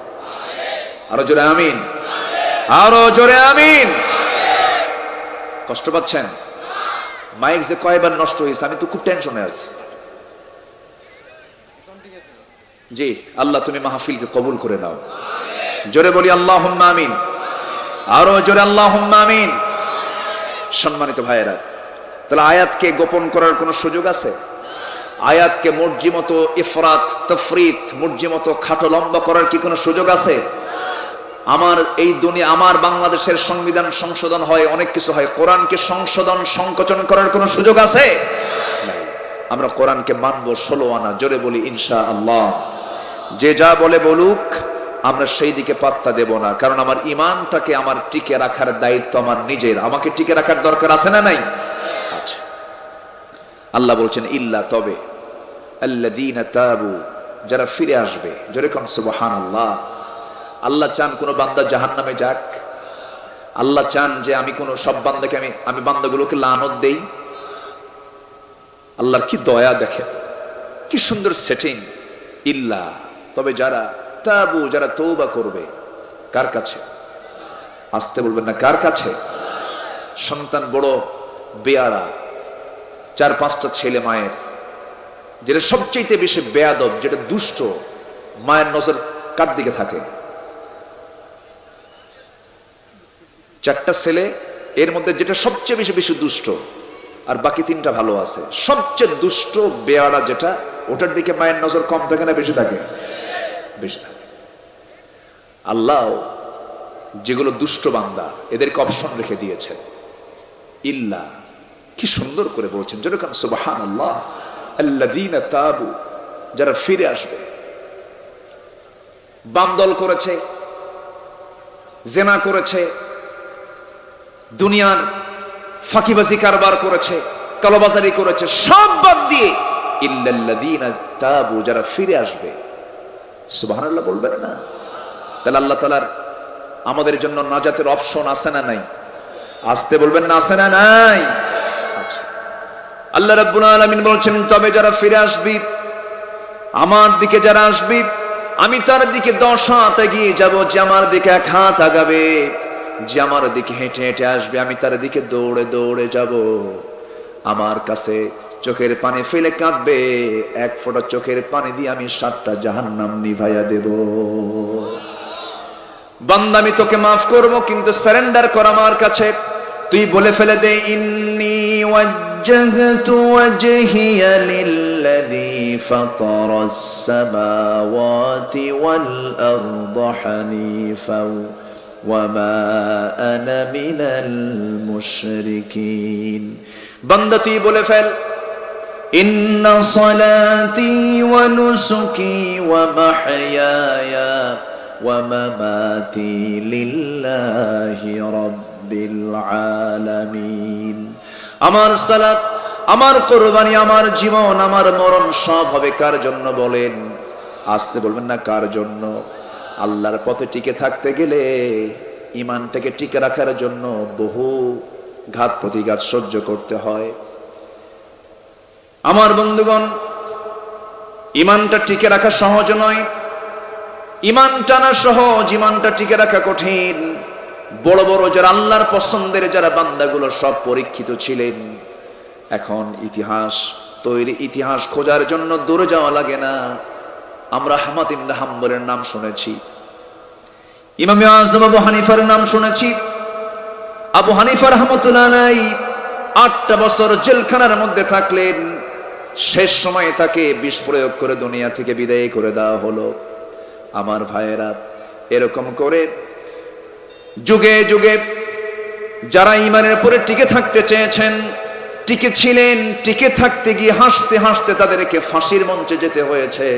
আরো জোরে আমিন, আরো জোরে আমিন। কষ্ট পাচ্ছেন? মাইক যে কয়বার নষ্ট হয়েছে, আমি তো খুব টেনশনে আছি। জি আল্লাহ, তুমি মাহফিলকে কবুল করে নাও। জোরে বলি আল্লাহুম্মা আমিন, আরো জোরে আল্লাহুম্মা আমিন। সম্মানিত ভাইয়েরা, তাহলে আয়াতকে গোপন করার কোনো সুযোগ আছে? আয়াতকে মর্জি মতো ইফরাত তাফরিত, মর্জি মতো খাটো লম্বা করার কি কোনো সুযোগ আছে? আমার এই দুনিয়া, আমার বাংলাদেশের সংবিধান সংশোধন হয়, অনেক কিছু হয়, কোরআনকে সংশোধন সংকোচন করার কোনো সুযোগ আছে? আমরা কোরআনকে মানবো 16 আনা। জোরে বলি ইনশাআল্লাহ। যে যা বলে বলুক, আমরা সেই দিকে পাত্তা দেব না। কারণ আমার ইমানটাকে আমার টিকে রাখার দায়িত্ব আমার নিজের। আমাকে টিকে রাখার দরকার আছে না নাই? আচ্ছা, আল্লাহ বলছেন ইল্লা, তবে আল্লাযীনা তাবু, যারা ফিরে আসবে। জোরে কোন সুবহানাল্লাহ। আল্লাহ চান কোন বান্দা জাহান্নামে যাক? আল্লাহ চান যে আমি কোন সব বান্দাকে আমি বান্দাগুলোকে লানত দেই? আল্লাহর কি দয়া দেখেন, কি সুন্দর সেটিং। ইল্লা, তবে যারা তাবু, যারা তওবা করবে। কার কাছে? আসতে বলবেন না, কার কাছে? সন্তান বড় বেয়ারা, 4-5টা ছেলে মায়ের, যেটা সবচেয়ে বেশি বেয়াদব, যেটা দুষ্ট, মায়ের নজর কার দিকে থাকে? 4টা ছেলে, এর মধ্যে যেটা সবচেয়ে বেশি দুষ্ট, আর বাকি 3টা ভালো আছে। সবচেয়ে দুষ্ট বেয়ারা যেটা, ওটার দিকে মায়ের নজর কম থাকে না বেশি থাকে? বেশি থাকে। আল্লাহ যেগুলো দুষ্ট বান্দা, এদেরকে অপশন রেখে দিয়েছেন। ইল্লা, কি সুন্দর করে বলছেন, যেরকম সুবহানাল্লাহ। আল্লাযীনা তাবু, যারা ফিরে আসবে। বামদল করেছে, জেনা করেছে, দুনিয়ার ফাঁকিবাজি কারবার করেছে, কালোবাজারি করেছে, সব বাদ দিয়ে ইল্লাল্লাযীনা তাবু, যারা ফিরে আসবে। সুবহানাল্লাহ বলবেন না? তাহলে আল্লাহ তাআলার আমাদের জন্য নাজাতের অপশন আছে না নাই? আসতে বলবেন না, আছে না নাই? আচ্ছা, আল্লাহ রাব্বুল আলামিন বলছেন, তবে যারা ফিরে আসবি, আমার দিকে যারা আসবি, আমি তার দিকে 10 হাত এগিয়ে যাব। যে আমার দিকে 1 হাত আগাবে, যে আমার দিকে হেঁটে হেঁটে আসবে, আমি তার দিকে দৌড়ে দৌড়ে যাব। আমার কাছে চোখের পানি ফেলে কাঁদবে, 1 ফোঁটা চোখের পানি দিয়ে আমি 7টা জাহান্নাম নিভাইয়া দেব। বান্দা আমি তোকে মাফ করব, কিন্তু সারেন্ডার কর আমার কাছে। তুই বলে ফেলে দে, ইন্নী ওয়াজ্জাহতু ওয়াজহিয়া লিল্লাযী ফাতারাস সামাওয়াতি ওয়াল আরদা হানিফাও ওয়া মা আনা মিনাল মুশরিকিন। বান্দা তুই বলে ফেল, ইন্না সালাতি ওয়া নুসুকি ওয়া মাহইয়ায়া ওয়া মামাতি লিল্লাহি রাব্বিল আলামিন। আমার সালাত, আমার কুরবানি, আমার জীবন, আমার মরণ সব হবে কার জন্য বলেন? আসতে বলবেন না, কার জন্য? আল্লাহর পথে টিকে থাকতে গেলে ঈমানটাকে টিকে রাখার জন্য বহু ঘাত প্রতিঘাত সহ্য করতে হয়। আমার বন্ধুগণ, ঈমানটা টিকে রাখা সহজ নয়। ঈমান টানা সহজ, ঈমানটা টিকে রাখা কঠিন। বড় বড় যারা আল্লাহর পছন্দের যারা বান্দাগুলো সব পরীক্ষিত ছিলেন। এখন ইতিহাস তৈরি, ইতিহাস খোঁজার জন্য দূরে যাওয়া লাগে না। আমরা আহমদ ইবনে হাম্বলের নাম শুনেছি, ইমাম আযম আবু হানিফার নাম শুনেছি। আবু হানিফা রাহমাতুল্লাহ আলাইহি 8টা বছর জেলখানার মধ্যে থাকলেন। শেষ সময়ে তাকে বিষ প্রয়োগ করে দুনিয়া থেকে বিদায় করে দেওয়া হলো। আমার ভাইয়েরা, এরকম করে যুগে যুগে যারা ঈমানের উপরে টিকে থাকতে চেয়েছেন, টিকে ছিলেন, টিকে থাকতে গিয়ে হাসতে হাসতে তাদেরকে ফাঁসির মঞ্চে যেতে হয়েছে,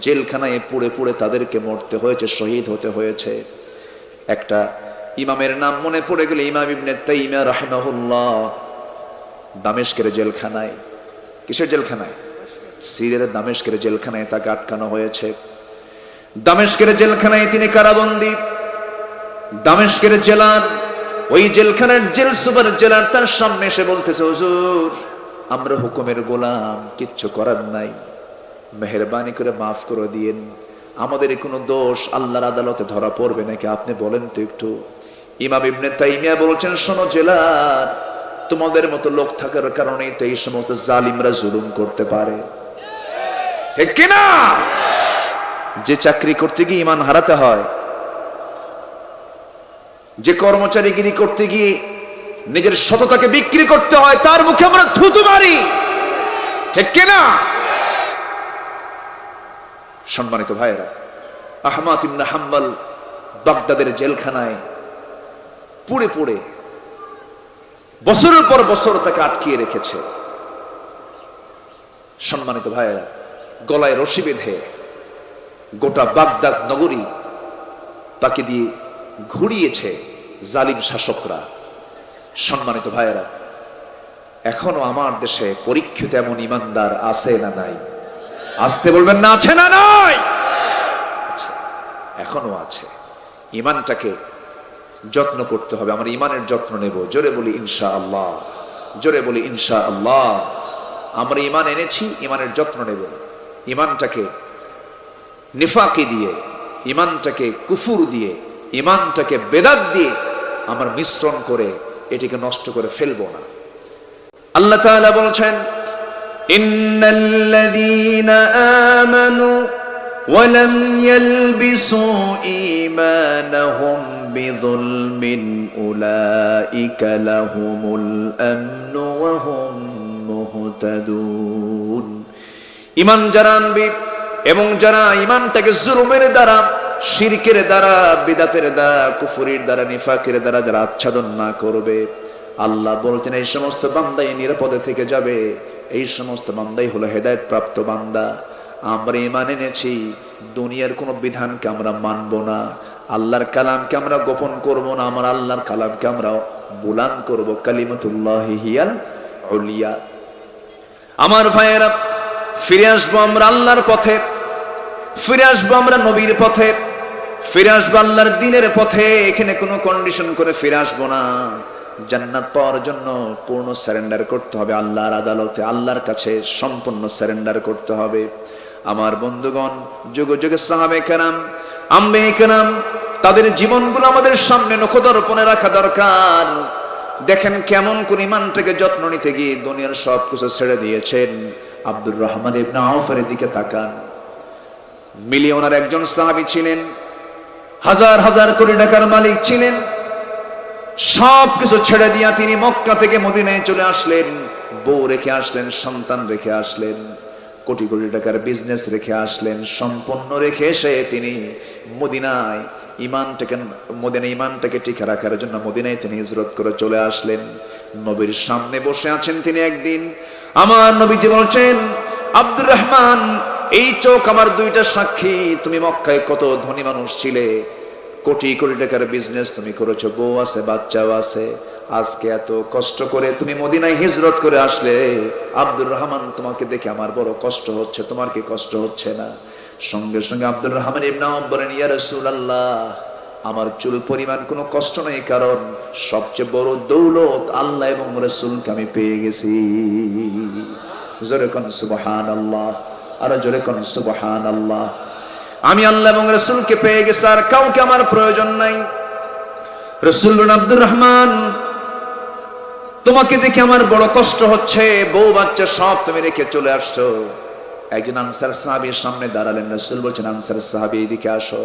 জেলখানায় পুড়ে পুড়ে তাদেরকে মরতে হয়েছে, শহীদ হতে হয়েছে। একটা ইমামের নাম মনে পড়ে গেল, ইমাম ইবনে তাইমিয়া রাহিমাহুল্লাহ। দামেস্কের জেলখানায়, কিসের জেলখানায়? সিরিয়ার দামেস্কের জেলখানায় তাকে আটকানো হয়েছে। দামেস্কের জেলখানায় তিনি কারাবন্দী। দামেস্কের জেলার, ওই জেলখানার জেল সুপার জেলার তার সামনে এসে বলতেছে, হুজুর আমরা হুকুমের গোলাম, কিচ্ছু করার নাই, মেহেরবানি করে মাফ করে দিয়েন, আমাদের কোনো দোষ আল্লাহর আদালতে ধরা পড়বে নাকি, আপনি বলেন তো একটু। ইমাম ইবনে তাইমিয়া বলছেন, শোনো জেলার, তোমাদের মতো লোক থাকার কারণেই তো এই সমস্ত জালিমরা জুলুম করতে পারে, ঠিক কিনা? যে চাকরি করতে গিয়ে ঈমান হারাতে হয়, যে কর্মচারীগিরি করতে গিয়ে নিজের সততাকে বিক্রি করতে হয়, তার মুখে আমরা থুতু মারি, ঠিক কিনা? সম্মানিত ভাইয়েরা, আহমদ ইবনে হাম্বল বাগদাদের জেলখানায় পুড়ে পুড়ে বছরের পর বছর তাকে আটকিয়ে রেখেছে। সম্মানিত ভাইয়েরা, গলায় রশি বেঁধে গোটা বাগদাদ নগরী তাকে দিয়ে ঘুরিয়েছে জালিম শাসকরা। সম্মানিত ভাইয়েরা, এখনো আমার দেশে পরীক্ষিত এমন ইমানদার আছে না নাই? আসতে বলবেন না, আছে না নাই? এখনো আছে। ইমানটাকে যত্ন করতে হবে। আমরা ইমানের যত্ন নেব। জোরে বলি ইনশাআল্লাহ, জোরে বলি ইনশাআল্লাহ। আমরা ইমান এনেছি, ইমানের যত্ন নেব। ইমানটাকে নিফাকি দিয়ে, ইমানটাকে কুফুর দিয়ে, ইমানটাকে বেদাত দিয়ে আমরা মিশ্রণ করে এটিকে নষ্ট করে ফেলবো না। আল্লাহ তাআলা বলছেন, ইন্নাল্লাযীনা আমানু ওয়া লাম ইয়ালবিসু ঈমানাহুম বিযুলমিন উলাইকা লাহুমুল আমনু ওয়া হুম মুহতাদুন। ঈমান যারা আনবে এবং যারা ঈমানটাকে জুলুমের দ্বারা, শিরকের দ্বারা, বিদআতের দ্বারা, কুফরির দ্বারা, নিফাকের দ্বারা যারা আচ্ছাদন না করবে, আল্লাহ বলছেন এই সমস্ত বান্দাই নিরাপদে থেকে যাবে। এই সমস্ত বান্দাই হলো হেদায়েত প্রাপ্ত বান্দা। আমরা ঈমান এনেছি, দুনিয়ার কোনো বিধানকে আমরা মানব না, আল্লাহর কালামকে আমরা গোপন করব না, আমরা আল্লাহর কালামকে আমরা বুলান্দ করব। কালিমাতুল্লাহি হিয়াল উলিয়া। আমার ভাইয়েরা, ফিরে আসবো আমরা আল্লাহর পথে, ফিরে আসবো আমরা নবীর পথে, ফিরে আসবো আল্লাহর দ্বীনের পথে। এখানে কোনো কন্ডিশন করে ফিরে আসবো না। জান্নাত পাওয়ার জন্য পূর্ণ সারেন্ডার করতে হবে আল্লাহর আদালতে, আল্লাহর কাছে সম্পূর্ণ সারেন্ডার করতে হবে। আমার বন্ধুগণ, যুগে যুগে সাহাবে কেরাম, আম্বিয়া কেরাম, তাদের জীবনগুলো আমাদের সামনে নখদর্পণে রাখা দরকার। দেখেন কেমন করে ঈমানটাকে যত্ন নিতে গিয়ে দুনিয়ার সব কিছু ছেড়ে দিয়েছেন। আব্দুর রহমান ইবনে আওফের দিকে তাকান, মিলিয়নার একজন সাহাবী ছিলেন। হাজার হাজার কোটি টাকার মালিক ছিলেন। সব কিছু ছেড়ে দিয়া তিনি মক্কা থেকে মদিনায় চলে আসলেন। বউ রেখে আসলেন, সন্তান রেখে আসলেন, কোটি কোটি টাকার বিজনেস রেখে আসলেন। সম্পূর্ণ রেখে এসে তিনি মদিনায় ইমানটাকে টিকে রাখার জন্য মদিনায় তিনি হিজরত করে চলে আসলেন। নবীর সামনে বসে আছেন তিনি একদিন। আমার নবীজি বলছেন, আব্দুর রহমান, এই চোখ আমার দুইটা সাক্ষী। তুমি মক্কায় কত ধনী মানুষ ছিলে, কোটি কোটি টাকার বিজনেস তুমি করেছো, বউ আছে, বাচ্চাও আছে। আজকে এত কষ্ট করে তুমি মদিনায় হিজরত করে আসলে, আব্দুর রহমান, তোমাকে দেখে আমার বড় কষ্ট হচ্ছে, তোমার কি কষ্ট হচ্ছে না? সঙ্গে সঙ্গে আব্দুর রহমান ইবনে আওফ বলেন, ইয়া রাসূলুল্লাহ, আমার চুল পরিমাণ কোনো কষ্ট নেই, কারণ সবচেয়ে বড় দৌলত আল্লাহ এবং রাসূলকে আমি পেয়ে গেছি। জোরে কোন সুবহানাল্লাহ, আর জোরে কোন সুবহানাল্লাহ। আমি আল্লাহ এবং রাসূলকে পেয়ে গেছি, আর কাউকে আমার প্রয়োজন নাই। রাসূল বলেন, আব্দুর রহমান, তোমাকে দেখে আমার বড় কষ্ট হচ্ছে, বউ বাচ্চা সব তুমি রেখে চলে আসছো। একজন আনসার সাহাবীর সামনে দাঁড়ালেন। রাসূল বলছেন, আনসার সাহাবী, এদিকে আসো,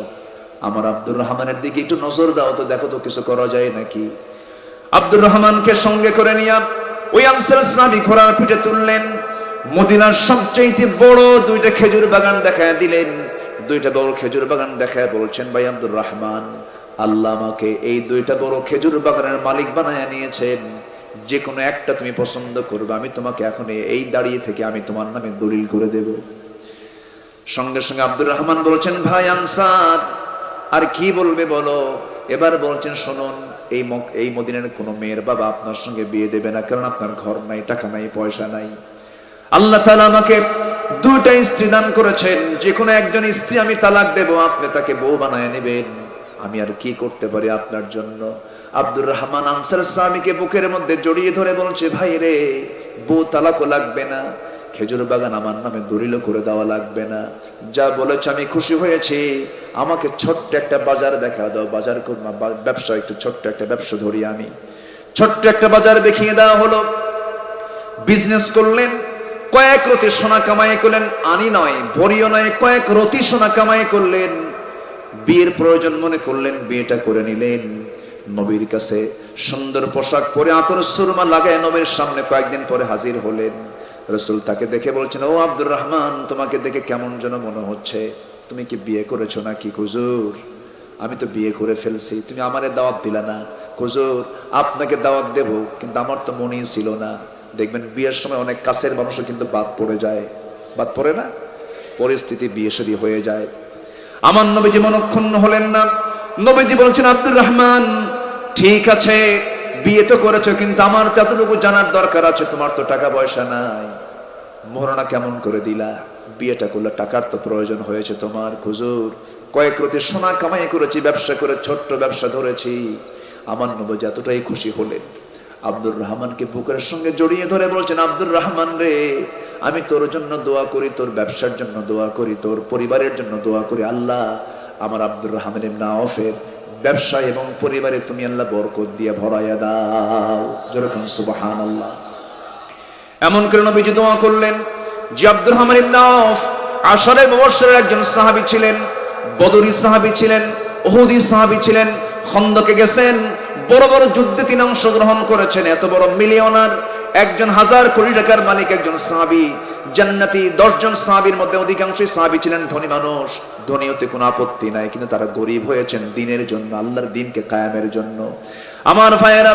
আমার আব্দুর রহমানের দিকে একটু নজর দাও তো, দেখো তো কিছু করা যায় নাকি। আব্দুর রহমানকে সঙ্গে করে নিয়ে ওই আনসার সাহাবী ঘোড়ার পিঠে তুললেন। মদিনার সবচেয়ে বড় দুইটা খেজুর বাগান দেখায় দিলেন। দুইটা বড় খেজুর বাগান দেখায় বলছেন, ভাই আব্দুর রহমান, আল্লাহ আমাকে এই দুইটা বড় খেজুর বাগানের মালিক বানায় নিয়েছেন। যে কোনো একটা তুমি পছন্দ করবে, আমি তোমাকে এখন এই দাঁড়িয়ে থেকে আমি তোমার নামে দলিল করে দেব। সঙ্গে সঙ্গে আব্দুর রহমান বলছেন, ভাই আনসার, আর কি বলবে বলো। এবার বলছেন, শুনুন, এই মদিনার কোনো মেয়ের বাবা আপনার সঙ্গে বিয়ে দেবে না, কারণ আপনার ঘর নাই, টাকা নাই, পয়সা নাই। আল্লাহ তাআলা আমাকে দুইটা স্ত্রী দান করেছেন, যে কোনো একজন স্ত্রী আমি তালাক দেব, আপনি তাকে বউ বানায় নেবেন। আমি আর কি করতে পারি আপনার জন্য? আব্দুর রহমান আনসার সাহাবীকে বুকের মধ্যে জড়িয়ে ধরে বলছে, ভাই রে, বউ তালাকও লাগবে না, খেজুর বাগান আমার নামে দলিল করে দেওয়া লাগবে না, যা বলেছ আমি খুশি হয়েছি। আমাকে ছোট্ট একটা বাজার দেখা দাও, বাজার করবো, ব্যবসা, একটু ছোট্ট একটা ব্যবসা ধরি আমি। ছোট্ট একটা বাজার দেখিয়ে দেওয়া হলো। বিজনেস করলেন, কয়েক রতি সোনা কামাই করলেন, আনি নয়, ভরিও নয়, কয়েক রতি সোনা কামাই করলেন। বিয়ের প্রয়োজন মনে করলেন, বিয়েটা করে নিলেন। নবীর কাছে সুন্দর পোশাক পরে আতর সুরমা লাগায় নবীর সামনে কয়েকদিন পরে হাজির হলেন। রাসূল তাকে দেখে বলছেন, ও আব্দুর রহমান, তোমাকে দেখে কেমন যেন মনে হচ্ছে, তুমি কি বিয়ে করেছো নাকি? হুজুর, আমি তো বিয়ে করে ফেলছি, তুমি আমারে দাওয়াত দিলা না। হুজুর, আপনাকে দাওয়াত দেব, কিন্তু আমার তো মনেই ছিল না। দেখবেন বিয়ের সময় অনেক কাছের মানুষও কিন্তু বাদ পড়ে যায়, বাদ পড়ে না, পরিস্থিতি বিয়ে শাদী হয়ে যায়। আমার নবীজি মনক্ষুণ্ণ হলেন না। নবীজি বলছেন, আব্দুর রহমান, ঠিক আছে, বিয়ে তো করেছো, কিন্তু আমার তো এতটুকু জানার দরকার আছে, তোমার তো টাকা পয়সা নাই, মোহরানা কেমন করে দিলা? বিয়েটা করলে টাকার তো প্রয়োজন হয়েছে তোমার। হুজুর, কয়েক রতি সোনা কামাই করেছি, ব্যবসা করে ছোট্ট ব্যবসা ধরেছি। আমার নবীজি এতটাই খুশি হলেন, আব্দুর রহমানকে বুকের সঙ্গে জড়িয়ে ধরে বলছেন, আব্দুর রহমান রে, আমি তোর জন্য দোয়া করি, তোর ব্যবসার জন্য দোয়া করি, তোর পরিবারের জন্য দোয়া করি। আল্লাহ আমার আব্দুর রহমান ইবনে আওফের ব্যবসা এবং পরিবারে তুমি আল্লাহ বরকত দিয়ে ভরাইয়া দাও। যেরকম সুবহানাল্লাহ। এমন করে নবীজি দোয়া করলেন যে আব্দুর রহমান ইবনে আওফ আশারে মুবাশশিরের একজন সাহাবী ছিলেন, বদরি সাহাবী ছিলেন, উহুদি সাহাবী ছিলেন, খন্দকে গেছেন, বড় বড় যুদ্ধে তিনি অংশগ্রহণ করেছেন। এত বড় মিলিয়নার, একজন হাজার কোটি টাকার মালিক একজন সাহাবী, জান্নাতি 10 জন সাহাবীর মধ্যে অধিকাংশই সাহাবী ছিলেন ধনী মানুষ। ধনী হতে কোনো আপত্তি নাই, কিন্তু তারা গরিব হয়েছেন দিনের জন্য, আল্লাহর দ্বীনকে কায়েমের জন্য। আমার ভাইয়েরা,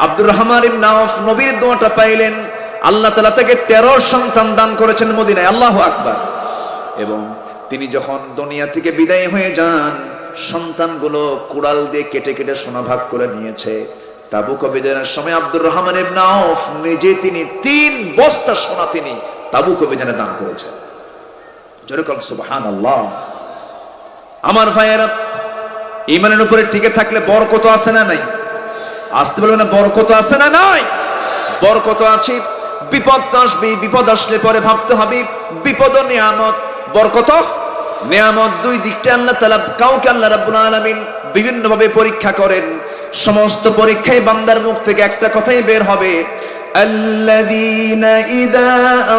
আব্দুর রহমান ইবনে আওফ নবীর দোয়াটা পাইলেন। আল্লাহ তাআলা তাকে 13 সন্তান দান করেছেন মদিনায়। আল্লাহু আকবার। এবং তিনি যখন দুনিয়া থেকে বিদায় হয়ে যান, সন্তানগুলো কুড়াল দিয়ে কেটে কেটে সোনা ভাগ করে নিয়েছে। তাবুক অভিযানের সময় আব্দুর রহমান ইবনে আওফ নিজে তিনি 3 বস্তা সোনা তিনি তাবুক অভিযানে দান করেছেন। যেরকম সুবহানাল্লাহ। আমার ভাইয়েরা, ঈমানের উপরে টিকে থাকলে বরকত আছে না নাই? আসতে বলবেন না, বরকত আছে না নাই? বরকত আছে। বিপদ আসবে, বিপদ আসলে পরে ভাবতে হবে বিপদ ও নিয়ামত। বরকত নিয়ামত দুই দিকটা আল্লাহ তাআলা, কাউকে আল্লাহ রাব্বুল আলামিন বিভিন্ন ভাবে পরীক্ষা করেন। সমস্ত পরীক্ষায় বান্দার মুখ থেকে একটা কথাই বের হবে, আল্লাযীনা ইযা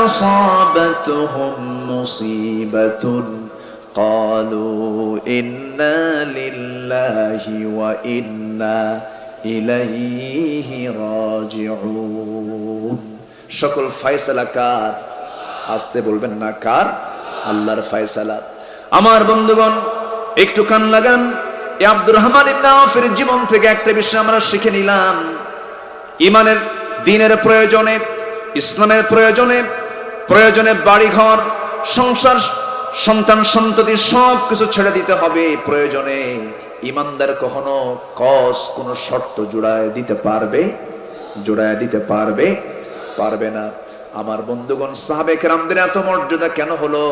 আসাবাতুহুম মুসিবাতুন قالوا إنا لله وإنا إليه راجعون সকল ফয়সালা কার? আসতে বলবেন না, কার? আল্লাহর ফয়সালা। আমার বন্ধুগণ, একটু কান লাগান। এই আব্দুর রহমান ইবনে আওফের জীবন থেকে একটা বিষয় আমরা শিখে নিলাম। ইমানের, দ্বীনের প্রয়োজনে, ইসলামের প্রয়োজনে, প্রয়োজনে বাড়িঘর, সংসার, সন্তান সন্ততি সব কিছু ছেড়ে দিতে হবে। প্রয়োজনে ইমানদার কখনো কোনো শর্ত জোড়ায় দিতে পারবে? জোড়ায় দিতে পারবে? পারবে না। আমার বন্ধুগণ, সাহাবে কেরামদের এত মর্যাদা কেন হলো?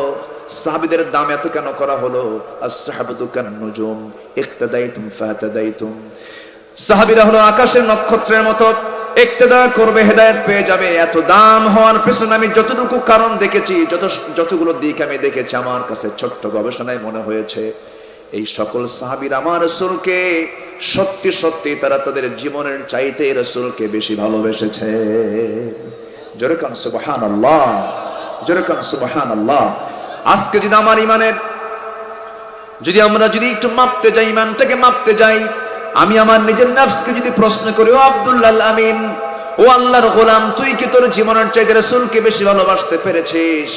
সাহাবীদের দাম এত কেন করা হলো? as-sahabatu kan-nujum iqtadaytum fahtadaytum। সাহাবীরা হলো আকাশের নক্ষত্রের মতো, ইক্তেদা করবে, হেদায়েত পেয়ে যাবে। এত দাম হওয়ার পেছনে আমি যতটুকু কারণ দেখেছি, যতগুলো দিক আমি দেখেছি, আমার কাছে ছোট্ট গবেষণায় মনে হয়েছে এই সকল সাহাবীরা আমার রাসূলকে সত্যি সত্যি তারা তাদের জীবনের চাইতে রাসূলকে বেশি ভালোবেসেছে। জোরে কান সুবহানাল্লাহ, জোরে কান সুবহানাল্লাহ। আজকে যদি আমার ইমানের, আমরা যদি একটু মাপতে যাই, ইমানটাকে মাপতে যাই, আমি আমার নিজের নফসকে যদি প্রশ্ন করি, ও আব্দুল্লাহ আমিন, ও আল্লাহর গোলাম, তুই কি তোর জীবনের চাইতে রাসূলকে বেশি ভালোবাসতে পেরেছিস?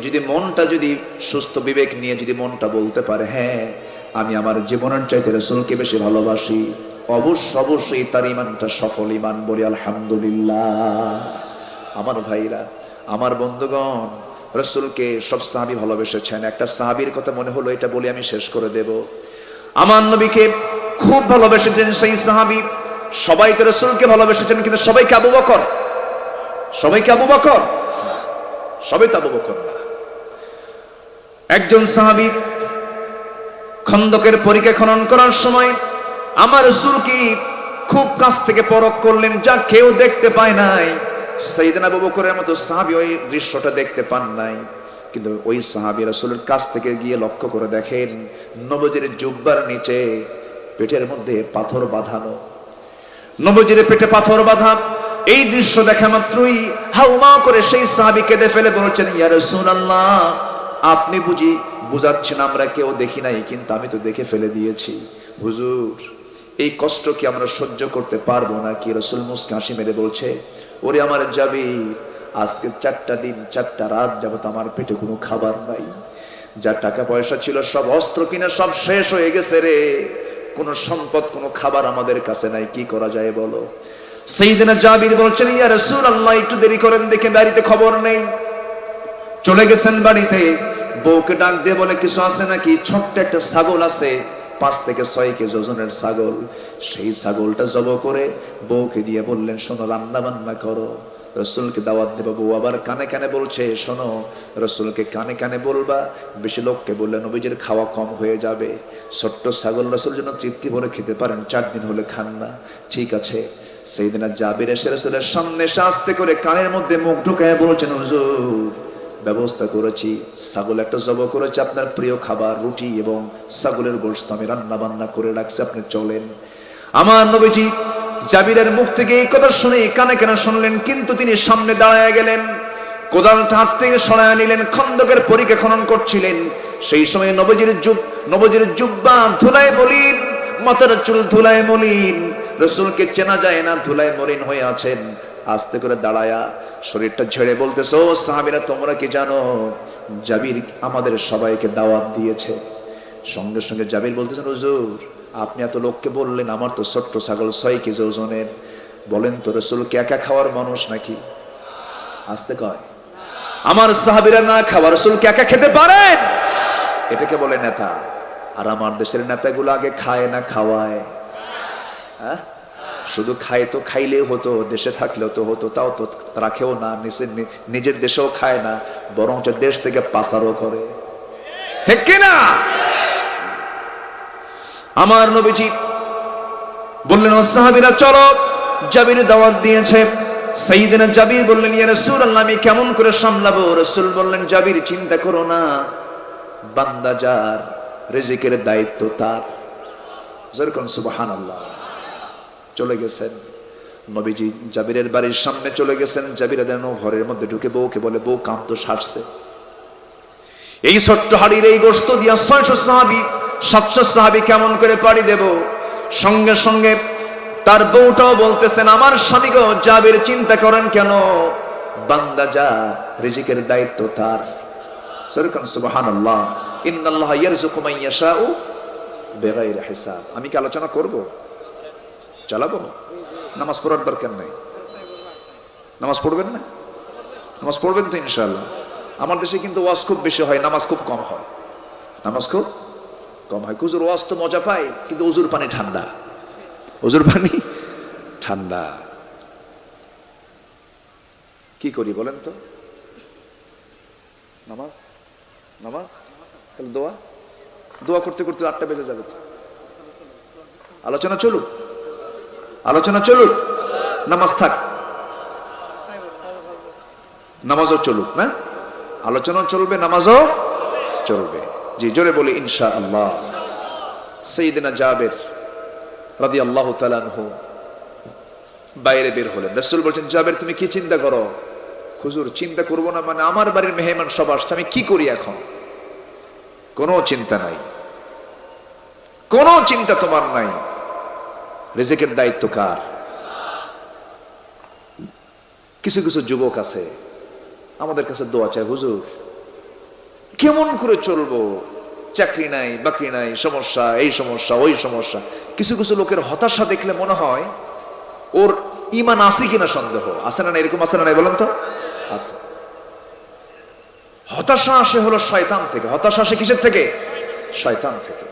যদি মনটা, যদি সুস্থ বিবেক নিয়ে যদি মনটা বলতে পারে, হ্যাঁ আমি আমার জীবনের চাইতে রাসূলকে বেশি ভালোবাসি, অবশ্যই তার ইমানটা সফল ইমান। বলি আলহামদুলিল্লাহ। আমার ভাইরা, আমার বন্ধুগণ, রাসূলকে সব সাহাবী ভালোবেসেছেন। একটা সাহাবীর কথা মনে হলো, এটা বলে আমি শেষ করে দেব। আমার নবীকে খুব ভালোবেসেছেন সেই সাহাবী। সবাই তো রাসূলকে ভালোবেসেছেন, কিন্তু সবাইকে আবু বকর, সবাইকে আবু বকর, সবাই তো আবু বকর না। একজন সাহাবী খন্দকের পরিখা খনন করার সময় আমার রাসূলকে খুব কাছ থেকে পরখ করলেন, যা কেউ দেখতে পায় নাই। সাইয়েদনা আবু বকরের মতো সাহাবী ওই দৃশ্যটা দেখতে পান নাই, কিন্তু ওই সাহাবী রাসূলের কাছ থেকে গিয়ে লক্ষ্য করে দেখেন নবীজির জুব্বার নিচে পেটের মধ্যে পাথর বাঁধানো, নবীজির পেটে পাথর বাঁধা। এই দৃশ্য দেখা মাত্রই হাউমা করে সেই সাহাবী কেঁদে ফেলে বলছেন, ইয়া রাসূলুল্লাহ, আপনি বুঝাচ্ছেন আমরা কেউ দেখি নাই, কিন্তু আমি তো দেখে ফেলে দিয়েছি। হুজুর, এই কষ্ট কি আমরা সহ্য করতে পারবো না? কি? রাসূল মুস্কি হাসি মেরে বলছে, ওরে আমার জাবির, আজকে 4টা দিন 4টা রাত যাবত আমার পেটে কোনো খাবার নাই। যা টাকা পয়সা ছিল সব অস্ত্র কিনে সব শেষ হয়ে গেছে রে। কোনো সম্পদ, কোনো খাবার আমাদের কাছে নাই, কি করা যায় বলো? সাইয়েদনা জাবির বলছেন, ইয়া রাসূলুল্লাহ, একটু দেরি করেন, দেখে বাড়িতে খবর নেই। চলে গেছেন বাড়িতে, বউকে ডাক দিয়ে বলে, কিছু আছে নাকি? ছোট্ট একটা ছাগল আছে, 5 থেকে 6 কেজি ওজনের ছাগল। সেই ছাগলটা জবাই করে বউকে দিয়ে বললেন, শোনো, রান্না বান্না করো, রাসূলকে দাওয়াত দেব। বউ আবার কানে কানে বলছে, শোনো, রাসূলকে কানে কানে বলবা, বেশি লোককে বললে নবীজির খাওয়া কম হয়ে যাবে। ছোট্ট ছাগল রাসূল যেন তৃপ্তি ভরে খেতে পারেন, 4 দিন হলে খান না। ঠিক আছে। সাইয়েদনা জাবির এসে রাসূলের সামনে আস্তে করে কানের মধ্যে মুখ ঢুকায় বলছেন, হুজুর, ব্যবস্থা করেছি, ছাগল একটা জবাই করেছি, আপনার প্রিয় খাবার রুটি এবং ছাগলের গোশত আমি রান্না বান্না করে রাখছি, আপনি চলেন। আমার নবীজি জাবিরের মুখ থেকে এই কথা শুনে কানে কানে শুনলেন, কিন্তু তিনি সামনে দাঁড়ায় গেলেন, কোদালটা হাত থেকে সরায় নিলেন। খন্দকের পরিখা খনন করছিলেন। সেই সময় নবীজির জুব্বা ধুলায় মলিন, মাথার চুল ধুলায় মলিন, রাসূলকে চেনা যায় না, ধুলায় মলিন হয়ে আছেন। আস্তে করে দাঁড়ায়া শরীরটা ঝেড়ে বলতেছে, ও সাহাবীরা, তোমরা কি জানো জাবির আমাদের সবাইকে দাওয়াত দিয়েছে? সঙ্গে সঙ্গে জাবির বলতেছেন, হুজুর, আপনি এত লোককে বললেন, আমার তো ছোট্ট ছাগল 6 কেজি ওজনের, বলেন তো রাসূলকে একা খাওয়ার মানুষ নাকি? আস্তে কয়, আমার সাহাবীরা না খাওয়া রাসূলকে একা খেতে পারেন? এটাকে বলে নেতা। আর আমার দেশের নেতাগুলো আগে খায় না খাওয়ায়? হ্যাঁ, শুধু খায় তো খাইলেও হতো, দেশে থাকলেও তো হতো, তাও তো রাখেও না, নিজের দেশেও খায় না, বরঞ্চ দেশ থেকে পাচারও করে। ঠিক কিনা? আমার নবীজি বললেন, ও সাহাবীরা, চলো, জাবির দাওয়াত দিয়েছে। সাইয়েদনা জাবির বললেন, ইয়া রাসূলুল্লাহ, আমি কেমন করে সামলাবো? রাসূল বললেন, জাবির, চিন্তা করো না, বান্দা যার, রিজিকের দায়িত্ব তার। যেরকম সুবহানাল্লাহ। চলে গেছেন নবীজি, জাবিরের বাড়ির সামনে চলে গেছেন। জাবির যেন ঘরের মধ্যে ঢুকে বউকে বলে, বউ, কাম তো সারছে, এই ছোট্ট হাড়ির এই গোশত দিয়া 600 সাহাবী 700 সাহাবী কেমন করে পাড়ি দেব। সঙ্গে সঙ্গে তার বউটাও বলতেছেন, আমার স্বামী গো জাবির চিন্তা করেন কেন, বান্দা যা রিজিকের দায়িত্ব তার। সুবহানাল্লাহ, ইন্নাল্লাহা ইয়ারযুকু মান ইয়াশাউ বিগাইরি হিসাব। আমি কি আলোচনা করব? চালাবো? নামাজ পড়ার দরকার নেই। নামাজ পড়বেন না? নামাজ পড়বেন তো ইনশাআল্লাহ। আমার দেশে কিন্তু ওয়াজ খুব বেশি হয়, নামাজ খুব কম হয়। নামাজ খুব কম হয়। হুজুর ওয়াজ তো মজা পায়, কিন্তু উজুর পানি ঠান্ডা। উজুর পানি ঠান্ডা। কি করি বলেন তো? নামাজ নামাজ তাহলে দোয়া, দোয়া করতে করতে 8টা বেজে যাবে। আলোচনা চলুক, আলোচনা চলুক, নামাজ থাক, নামাজও চলুক না? আলোচনা চলবে, নামাজও চলবে। জি, জোরে বলি ইনশাআল্লাহ। সাইয়েদনা জাবের রাদিয়াল্লাহু তাআলা আনহু বাইরে বের হলেন। রাসূল বলছেন, জাবের তুমি কি চিন্তা করো? হুজুর চিন্তা করব না মানে আমার বাড়ির মেহমান সব আসছে, আমি কি করি এখন? কোনো চিন্তা নাই, কোনো চিন্তা তোমার নাই। রিজিকের দায়িত্ব কার? কিছু কিছু যুবক আছে আমাদের কাছে দোয়া চায়, হুজুর কেমন করে চলবো, চাকরি নাই, বাকরি নাই, সমস্যা, এই সমস্যা, ওই সমস্যা। কিছু কিছু লোকের হতাশা দেখলে মনে হয় ওর ঈমান আছে কিনা সন্দেহ। আছে না? এরকম আছে না? বলেন তো। আছে। হতাশা আসে হলো শয়তান থেকে। হতাশা আসে কিসের থেকে? শয়তান থেকে।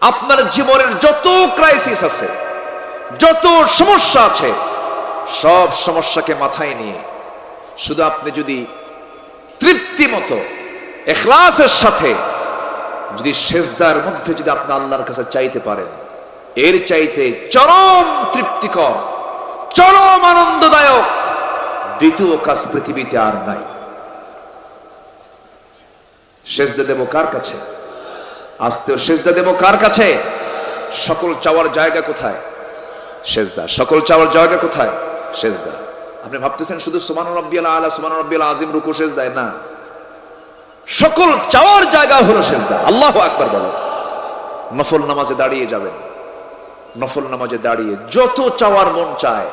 আপনার জীবনের যত ক্রাইসিস আছে, যত সমস্যা আছে, সব সমস্যাকে মাথায় নিয়ে শুধু আপনি যদি তৃপ্তি মতো ইখলাসের সাথে যদি সেজদার মধ্যে যদি আপনি আল্লাহর কাছে চাইতে পারেন, এর চাইতে চরম তৃপ্তিকর, চরম আনন্দদায়ক দ্বিতীয় কাজ পৃথিবীতে আর নাই। সেজদা দেব কার কাছে? আস্তেও সেজদা দেব কার কাছে? সকল চাওয়ার জায়গা কোথায়? সেজদা। সকল চাওয়ার জায়গা কোথায়? সেজদা। আপনি ভাবতেছেন শুধু সুবহান রাব্বিয়াল আলা, সুবহান রাব্বিয়াল আযীম রুকু সেজদায় না, সকল চাওয়ার জায়গা হলো সেজদা। আল্লাহু আকবার বলেন। নফল নামাজে দাঁড়িয়ে যাবেন, নফল নামাজে দাঁড়িয়ে যত চাওয়ার মন চায়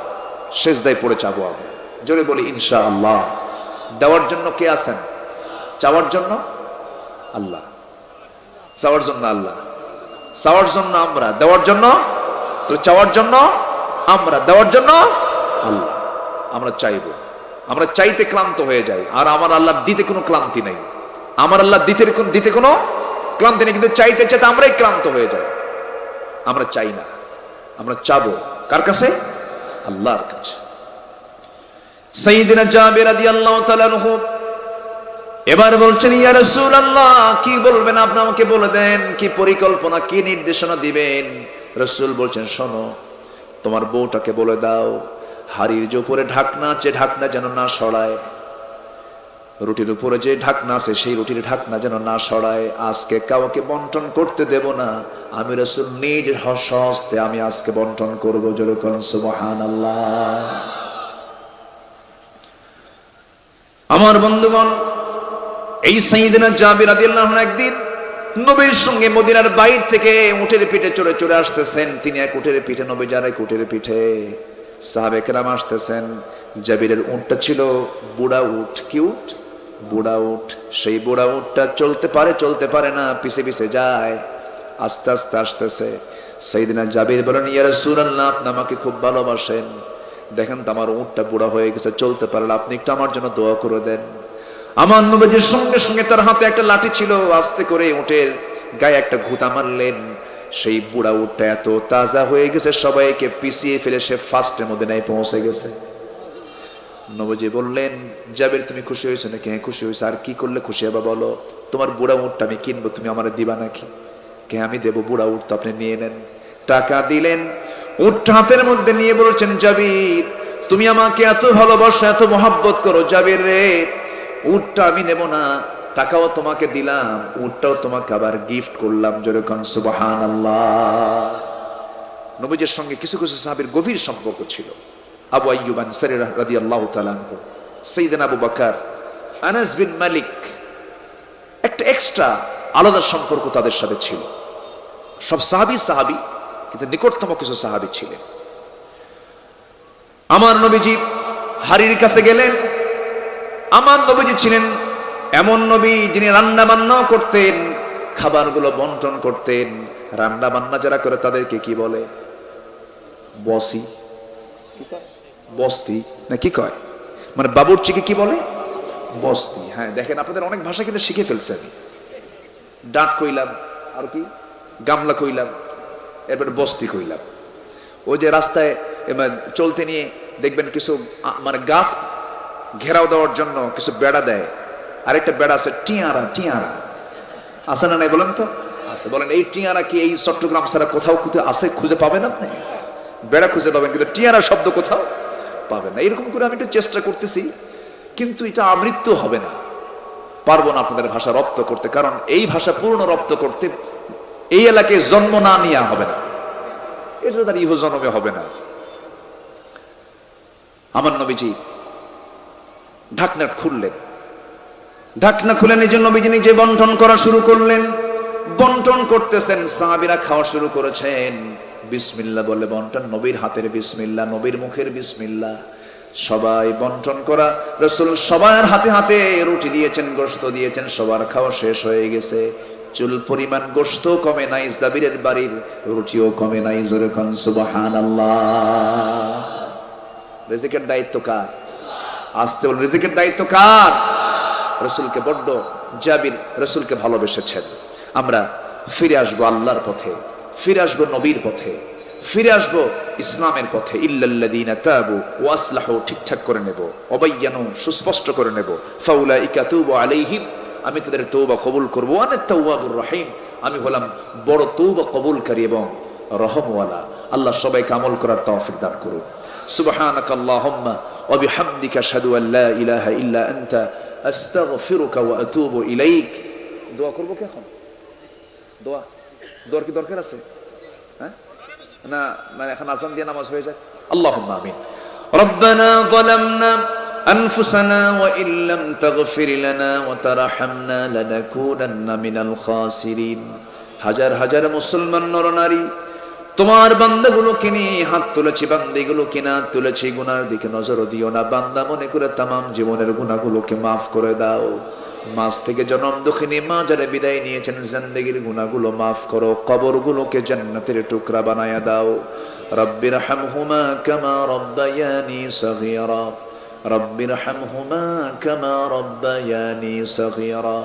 সেজদায় পড়ে চাবো আমি। জোরে বলি ইনশাআল্লাহ। দেওয়ার জন্য কে আছেন? চাওয়ার জন্য আল্লাহ, চাওয়ার জন্য আল্লাহ, চাওয়ার জন্য আমরা, দেওয়ার জন্য তো, চাওয়ার জন্য আমরা, দেওয়ার জন্য আল্লাহ। আমরা চাইবো, আমরা চাইতে ক্লান্ত হয়ে যাই, আর আমার আল্লাহ দিতে কোনো ক্লান্তি নেই। আমার আল্লাহ দিতে কোনো ক্লান্তি নেই, কিন্তু চাইতে চাইতে আমরাই ক্লান্ত হয়ে যাই। আমরা চাই না, আমরা চাবো কার কাছে? আল্লাহর কাছে। সাইয়েদনা জাবের রাদিয়াল্লাহু তাআলা আনহু এবার বলছেন, ইয়া রাসূলুল্লাহ কি বলবেন আপনি, আমাকে বলে দেন, কি পরিকল্পনা, কি নির্দেশনা দিবেন? রাসূল বলছেন, শোনো, তোমার বউটাকে বলে দাও হাড়ির যে উপরে ঢাকনা আছে, ঢাকনা যেন না সরায়। রুটির উপরে যে ঢাকনা আছে, সেই রুটির ঢাকনা যেন না সরায়। আজকে কাউকে বন্টন করতে দেব না, আমি রাসূল নিজ হস্তে আমি আজকে বন্টন করব। জোরে বলুন সুবহানাল্লাহ। আমার বন্ধুগণ, এই সাইয়েদনা জাবির রাদিয়াল্লাহু আনহু একদিন নবীর সঙ্গে মদিনার বাইর থেকে উটের পিঠে চড়ে চড়ে আসতেছেন। তিনি এক উটের পিঠে, নবী যার এক উটের পিঠে, সাহাবে কেরাম আসতেছেন। জাবিরের উটটা ছিল বুড়া উট। কি উট? বুড়া উট। সেই বুড়া উটটা চলতে পারে না, পিছে পিছে যায়, আস্তে আস্তে আসতেছে। সাইয়েদনা জাবির বলেন, ইয়া রাসূলুল্লাহ আপনি আমাকে খুব ভালোবাসেন, দেখেন তো আমার উটটা বুড়া হয়ে গেছে, চলতে পারে না, আপনি একটু আমার জন্য দোয়া করে দেন। আমার নবীজির সঙ্গে সঙ্গে তার হাতে একটা লাঠি ছিল, আস্তে করে উটের গায়ে একটা ঘুতা মারলেন। সেই বুড়া উটটা এত তাজা হয়ে গেছে, সবাইকে পিছিয়ে ফেলে সে ফার্স্টে মদিনায় পৌঁছে গেছে। নবীজি বললেন, জাবির তুমি খুশি হয়েছো নাকি? হ্যাঁ খুশি হয়েছে। আর কি করলে খুশি হবে বলো? তোমার বুড়া উটটা আমি কিনবো, তুমি আমার দিবা নাকি? কে? আমি দেবো। বুড়া উট তো আপনি নিয়ে নেন। টাকা দিলেন, উটটা হাতের মধ্যে নিয়ে বলছেন, জাবির তুমি আমাকে এত ভালোবাসো, এত মহব্বত করো, জাবির রে উটটা আমি নেব না, টাকাও তোমাকে দিলাম, উটটাও তোমাকে আবার গিফট করলাম। জোরে কোন সুবহানাল্লাহ। নবীজির সঙ্গে কিছু কিছু সাহাবীর গভীর সম্পর্ক ছিল। আবু আইয়ুব আনসারী রাদিয়াল্লাহু তাআলা আনহু, সাইয়েদনা আবু বকর, আনাস বিন মালিক, একটা একটা এক্সট্রা আলাদা সম্পর্ক তাদের সাথে ছিল। সব সাহাবী কিন্তু নিকটতম কিছু সাহাবী ছিলেন। আমার নবীজি হাড়ির কাছে গেলেন। আমার নবীজি ছিলেন এমন নবী যিনি রান্না বান্নাও করতেন, খাবারগুলো বন্টন করতেন। রান্না বান্না যারা করে তাদেরকে কি বলে? বস্তি না কি কয়? মানে বাবুর্চিকে কি বলে? বস্তি। হ্যাঁ, দেখেন আপনাদের অনেক ভাষা কিন্তু শিখে ফেলছে আমি। ডাক কইলাম, আর কি গামলা কইলাম, এরপরে বস্তি কইলাম। ওই যে রাস্তায় চলতে নিয়ে দেখবেন কিছু মানে গাছ ঘেরাও দেওয়ার জন্য কিছু বেড়া দেয়। আরেকটা বেড়া আছে টিয়ারা আছে না নাই বলেন তো? আছে। বলেন এই টিয়ারা কি এই চট্টগ্রাম ছাড়া কোথাও কোথাও আছে? খুঁজে পাবেন আপনি? বেড়া খুঁজে পাবেন কিন্তু টিয়ারা শব্দ কোথাও পাবেন না। এরকম করে আমি একটু চেষ্টা করতেছি, কিন্তু এটা আমৃত্যু হবে না, পারবো না আপনাদের ভাষা রপ্ত করতে। কারণ এই ভাষা পূর্ণ রপ্ত করতে এই এলাকায় জন্ম না নেওয়া হবে না, এটা তার ইহ জন্মে হবে না। আমার নবীজি ঢাকনা খুললেন। ঢাকনা খুলে নিজের নবীজি নিজে বন্টন করা শুরু করলেন। বন্টন করতেছেন, সাহাবীরা খাওয়া শুরু করেছেন। বিসমিল্লাহ বলে বন্টন, নবীর হাতের বিসমিল্লাহ, নবীর মুখের বিসমিল্লাহ। সবাই বন্টন করা। রাসূল সবার হাতে হাতে রুটি দিয়েছেন, গোশত দিয়েছেন। সবার খাওয়া শেষ হয়ে গেছে। চুল পরিমাণ গোশত কমে নাই, জাবিরের বাড়ির রুটিও কমে নাই। জোরে কোন সুবহানাল্লাহ। রিজিকের দায়িত্ব কার? আসতে বল, রিজিকের দায়িত্ব কার? রাসূলকে বড্ড জাবির রাসূলকে ভালোবেসেছেন। আমরা ফিরে আসবো আল্লাহর পথে, ফিরে আসবো নবীর পথে, ফিরে আসবো ইসলামের পথে। ইল্লাল্লাযীনা তাবু ওয়া আসলাহু, ঠিকঠাক করে নেব। ওয়াবায়্যানু, সুস্পষ্ট করে নেব। ফাউলাইকা তুবু আলাইহিম, আমি তাদের তওবা কবুল করব। আনা তাওয়াবুর রহিম, আমি হলাম বড় তওবা কবুলকারী এবং রহমওয়ালা। আল্লাহ সবাইকে আমল করার তৌফিক দান করুন। সুবহানাকাল্লাহুম্মা ওয়া বিহামদিকা আশহাদু আল লা ইলাহা ইল্লা আনতা আস্তাগফিরুকা ওয়া আতুবু ইলাইক। দোয়া করব কি এখন? দোয়ার কি দরকার আছে? হ্যাঁ না, মানে এখন আযান দিয়ে নামাজ হয়ে যায়। আল্লাহুম্মা আমিন। রব্বানা যালামনা আনফুসানা ওয়া ইল্লাম তাগফির লানা ওয়া তারহামনা লানাকুনান্না মিনাল খাসিরিন। হাজার হাজার মুসলমান নরনারী তোমার বান্দাগুলোকে নিয়ে হাত তুলেছি, বান্দিগুলোকে না তুলেছি। গুনার দিকে নজর দিও না, বান্দা মনে করে তামাম জীবনের গুনাহগুলোকে মাফ করে দাও। মাছ থেকে জনম দুঃখিনী মা যারা বিদায় নিয়েছেন, জিন্দেগীর গুনাহগুলো মাফ করো। কবরগুলোকে জান্নাতের টুকরা বানায়া দাও। রব্বির হামহুমা কামা রব্বায়ানি সগীরা, রব্বির হামহুমা কামা রব্বায়ানি সগীরা।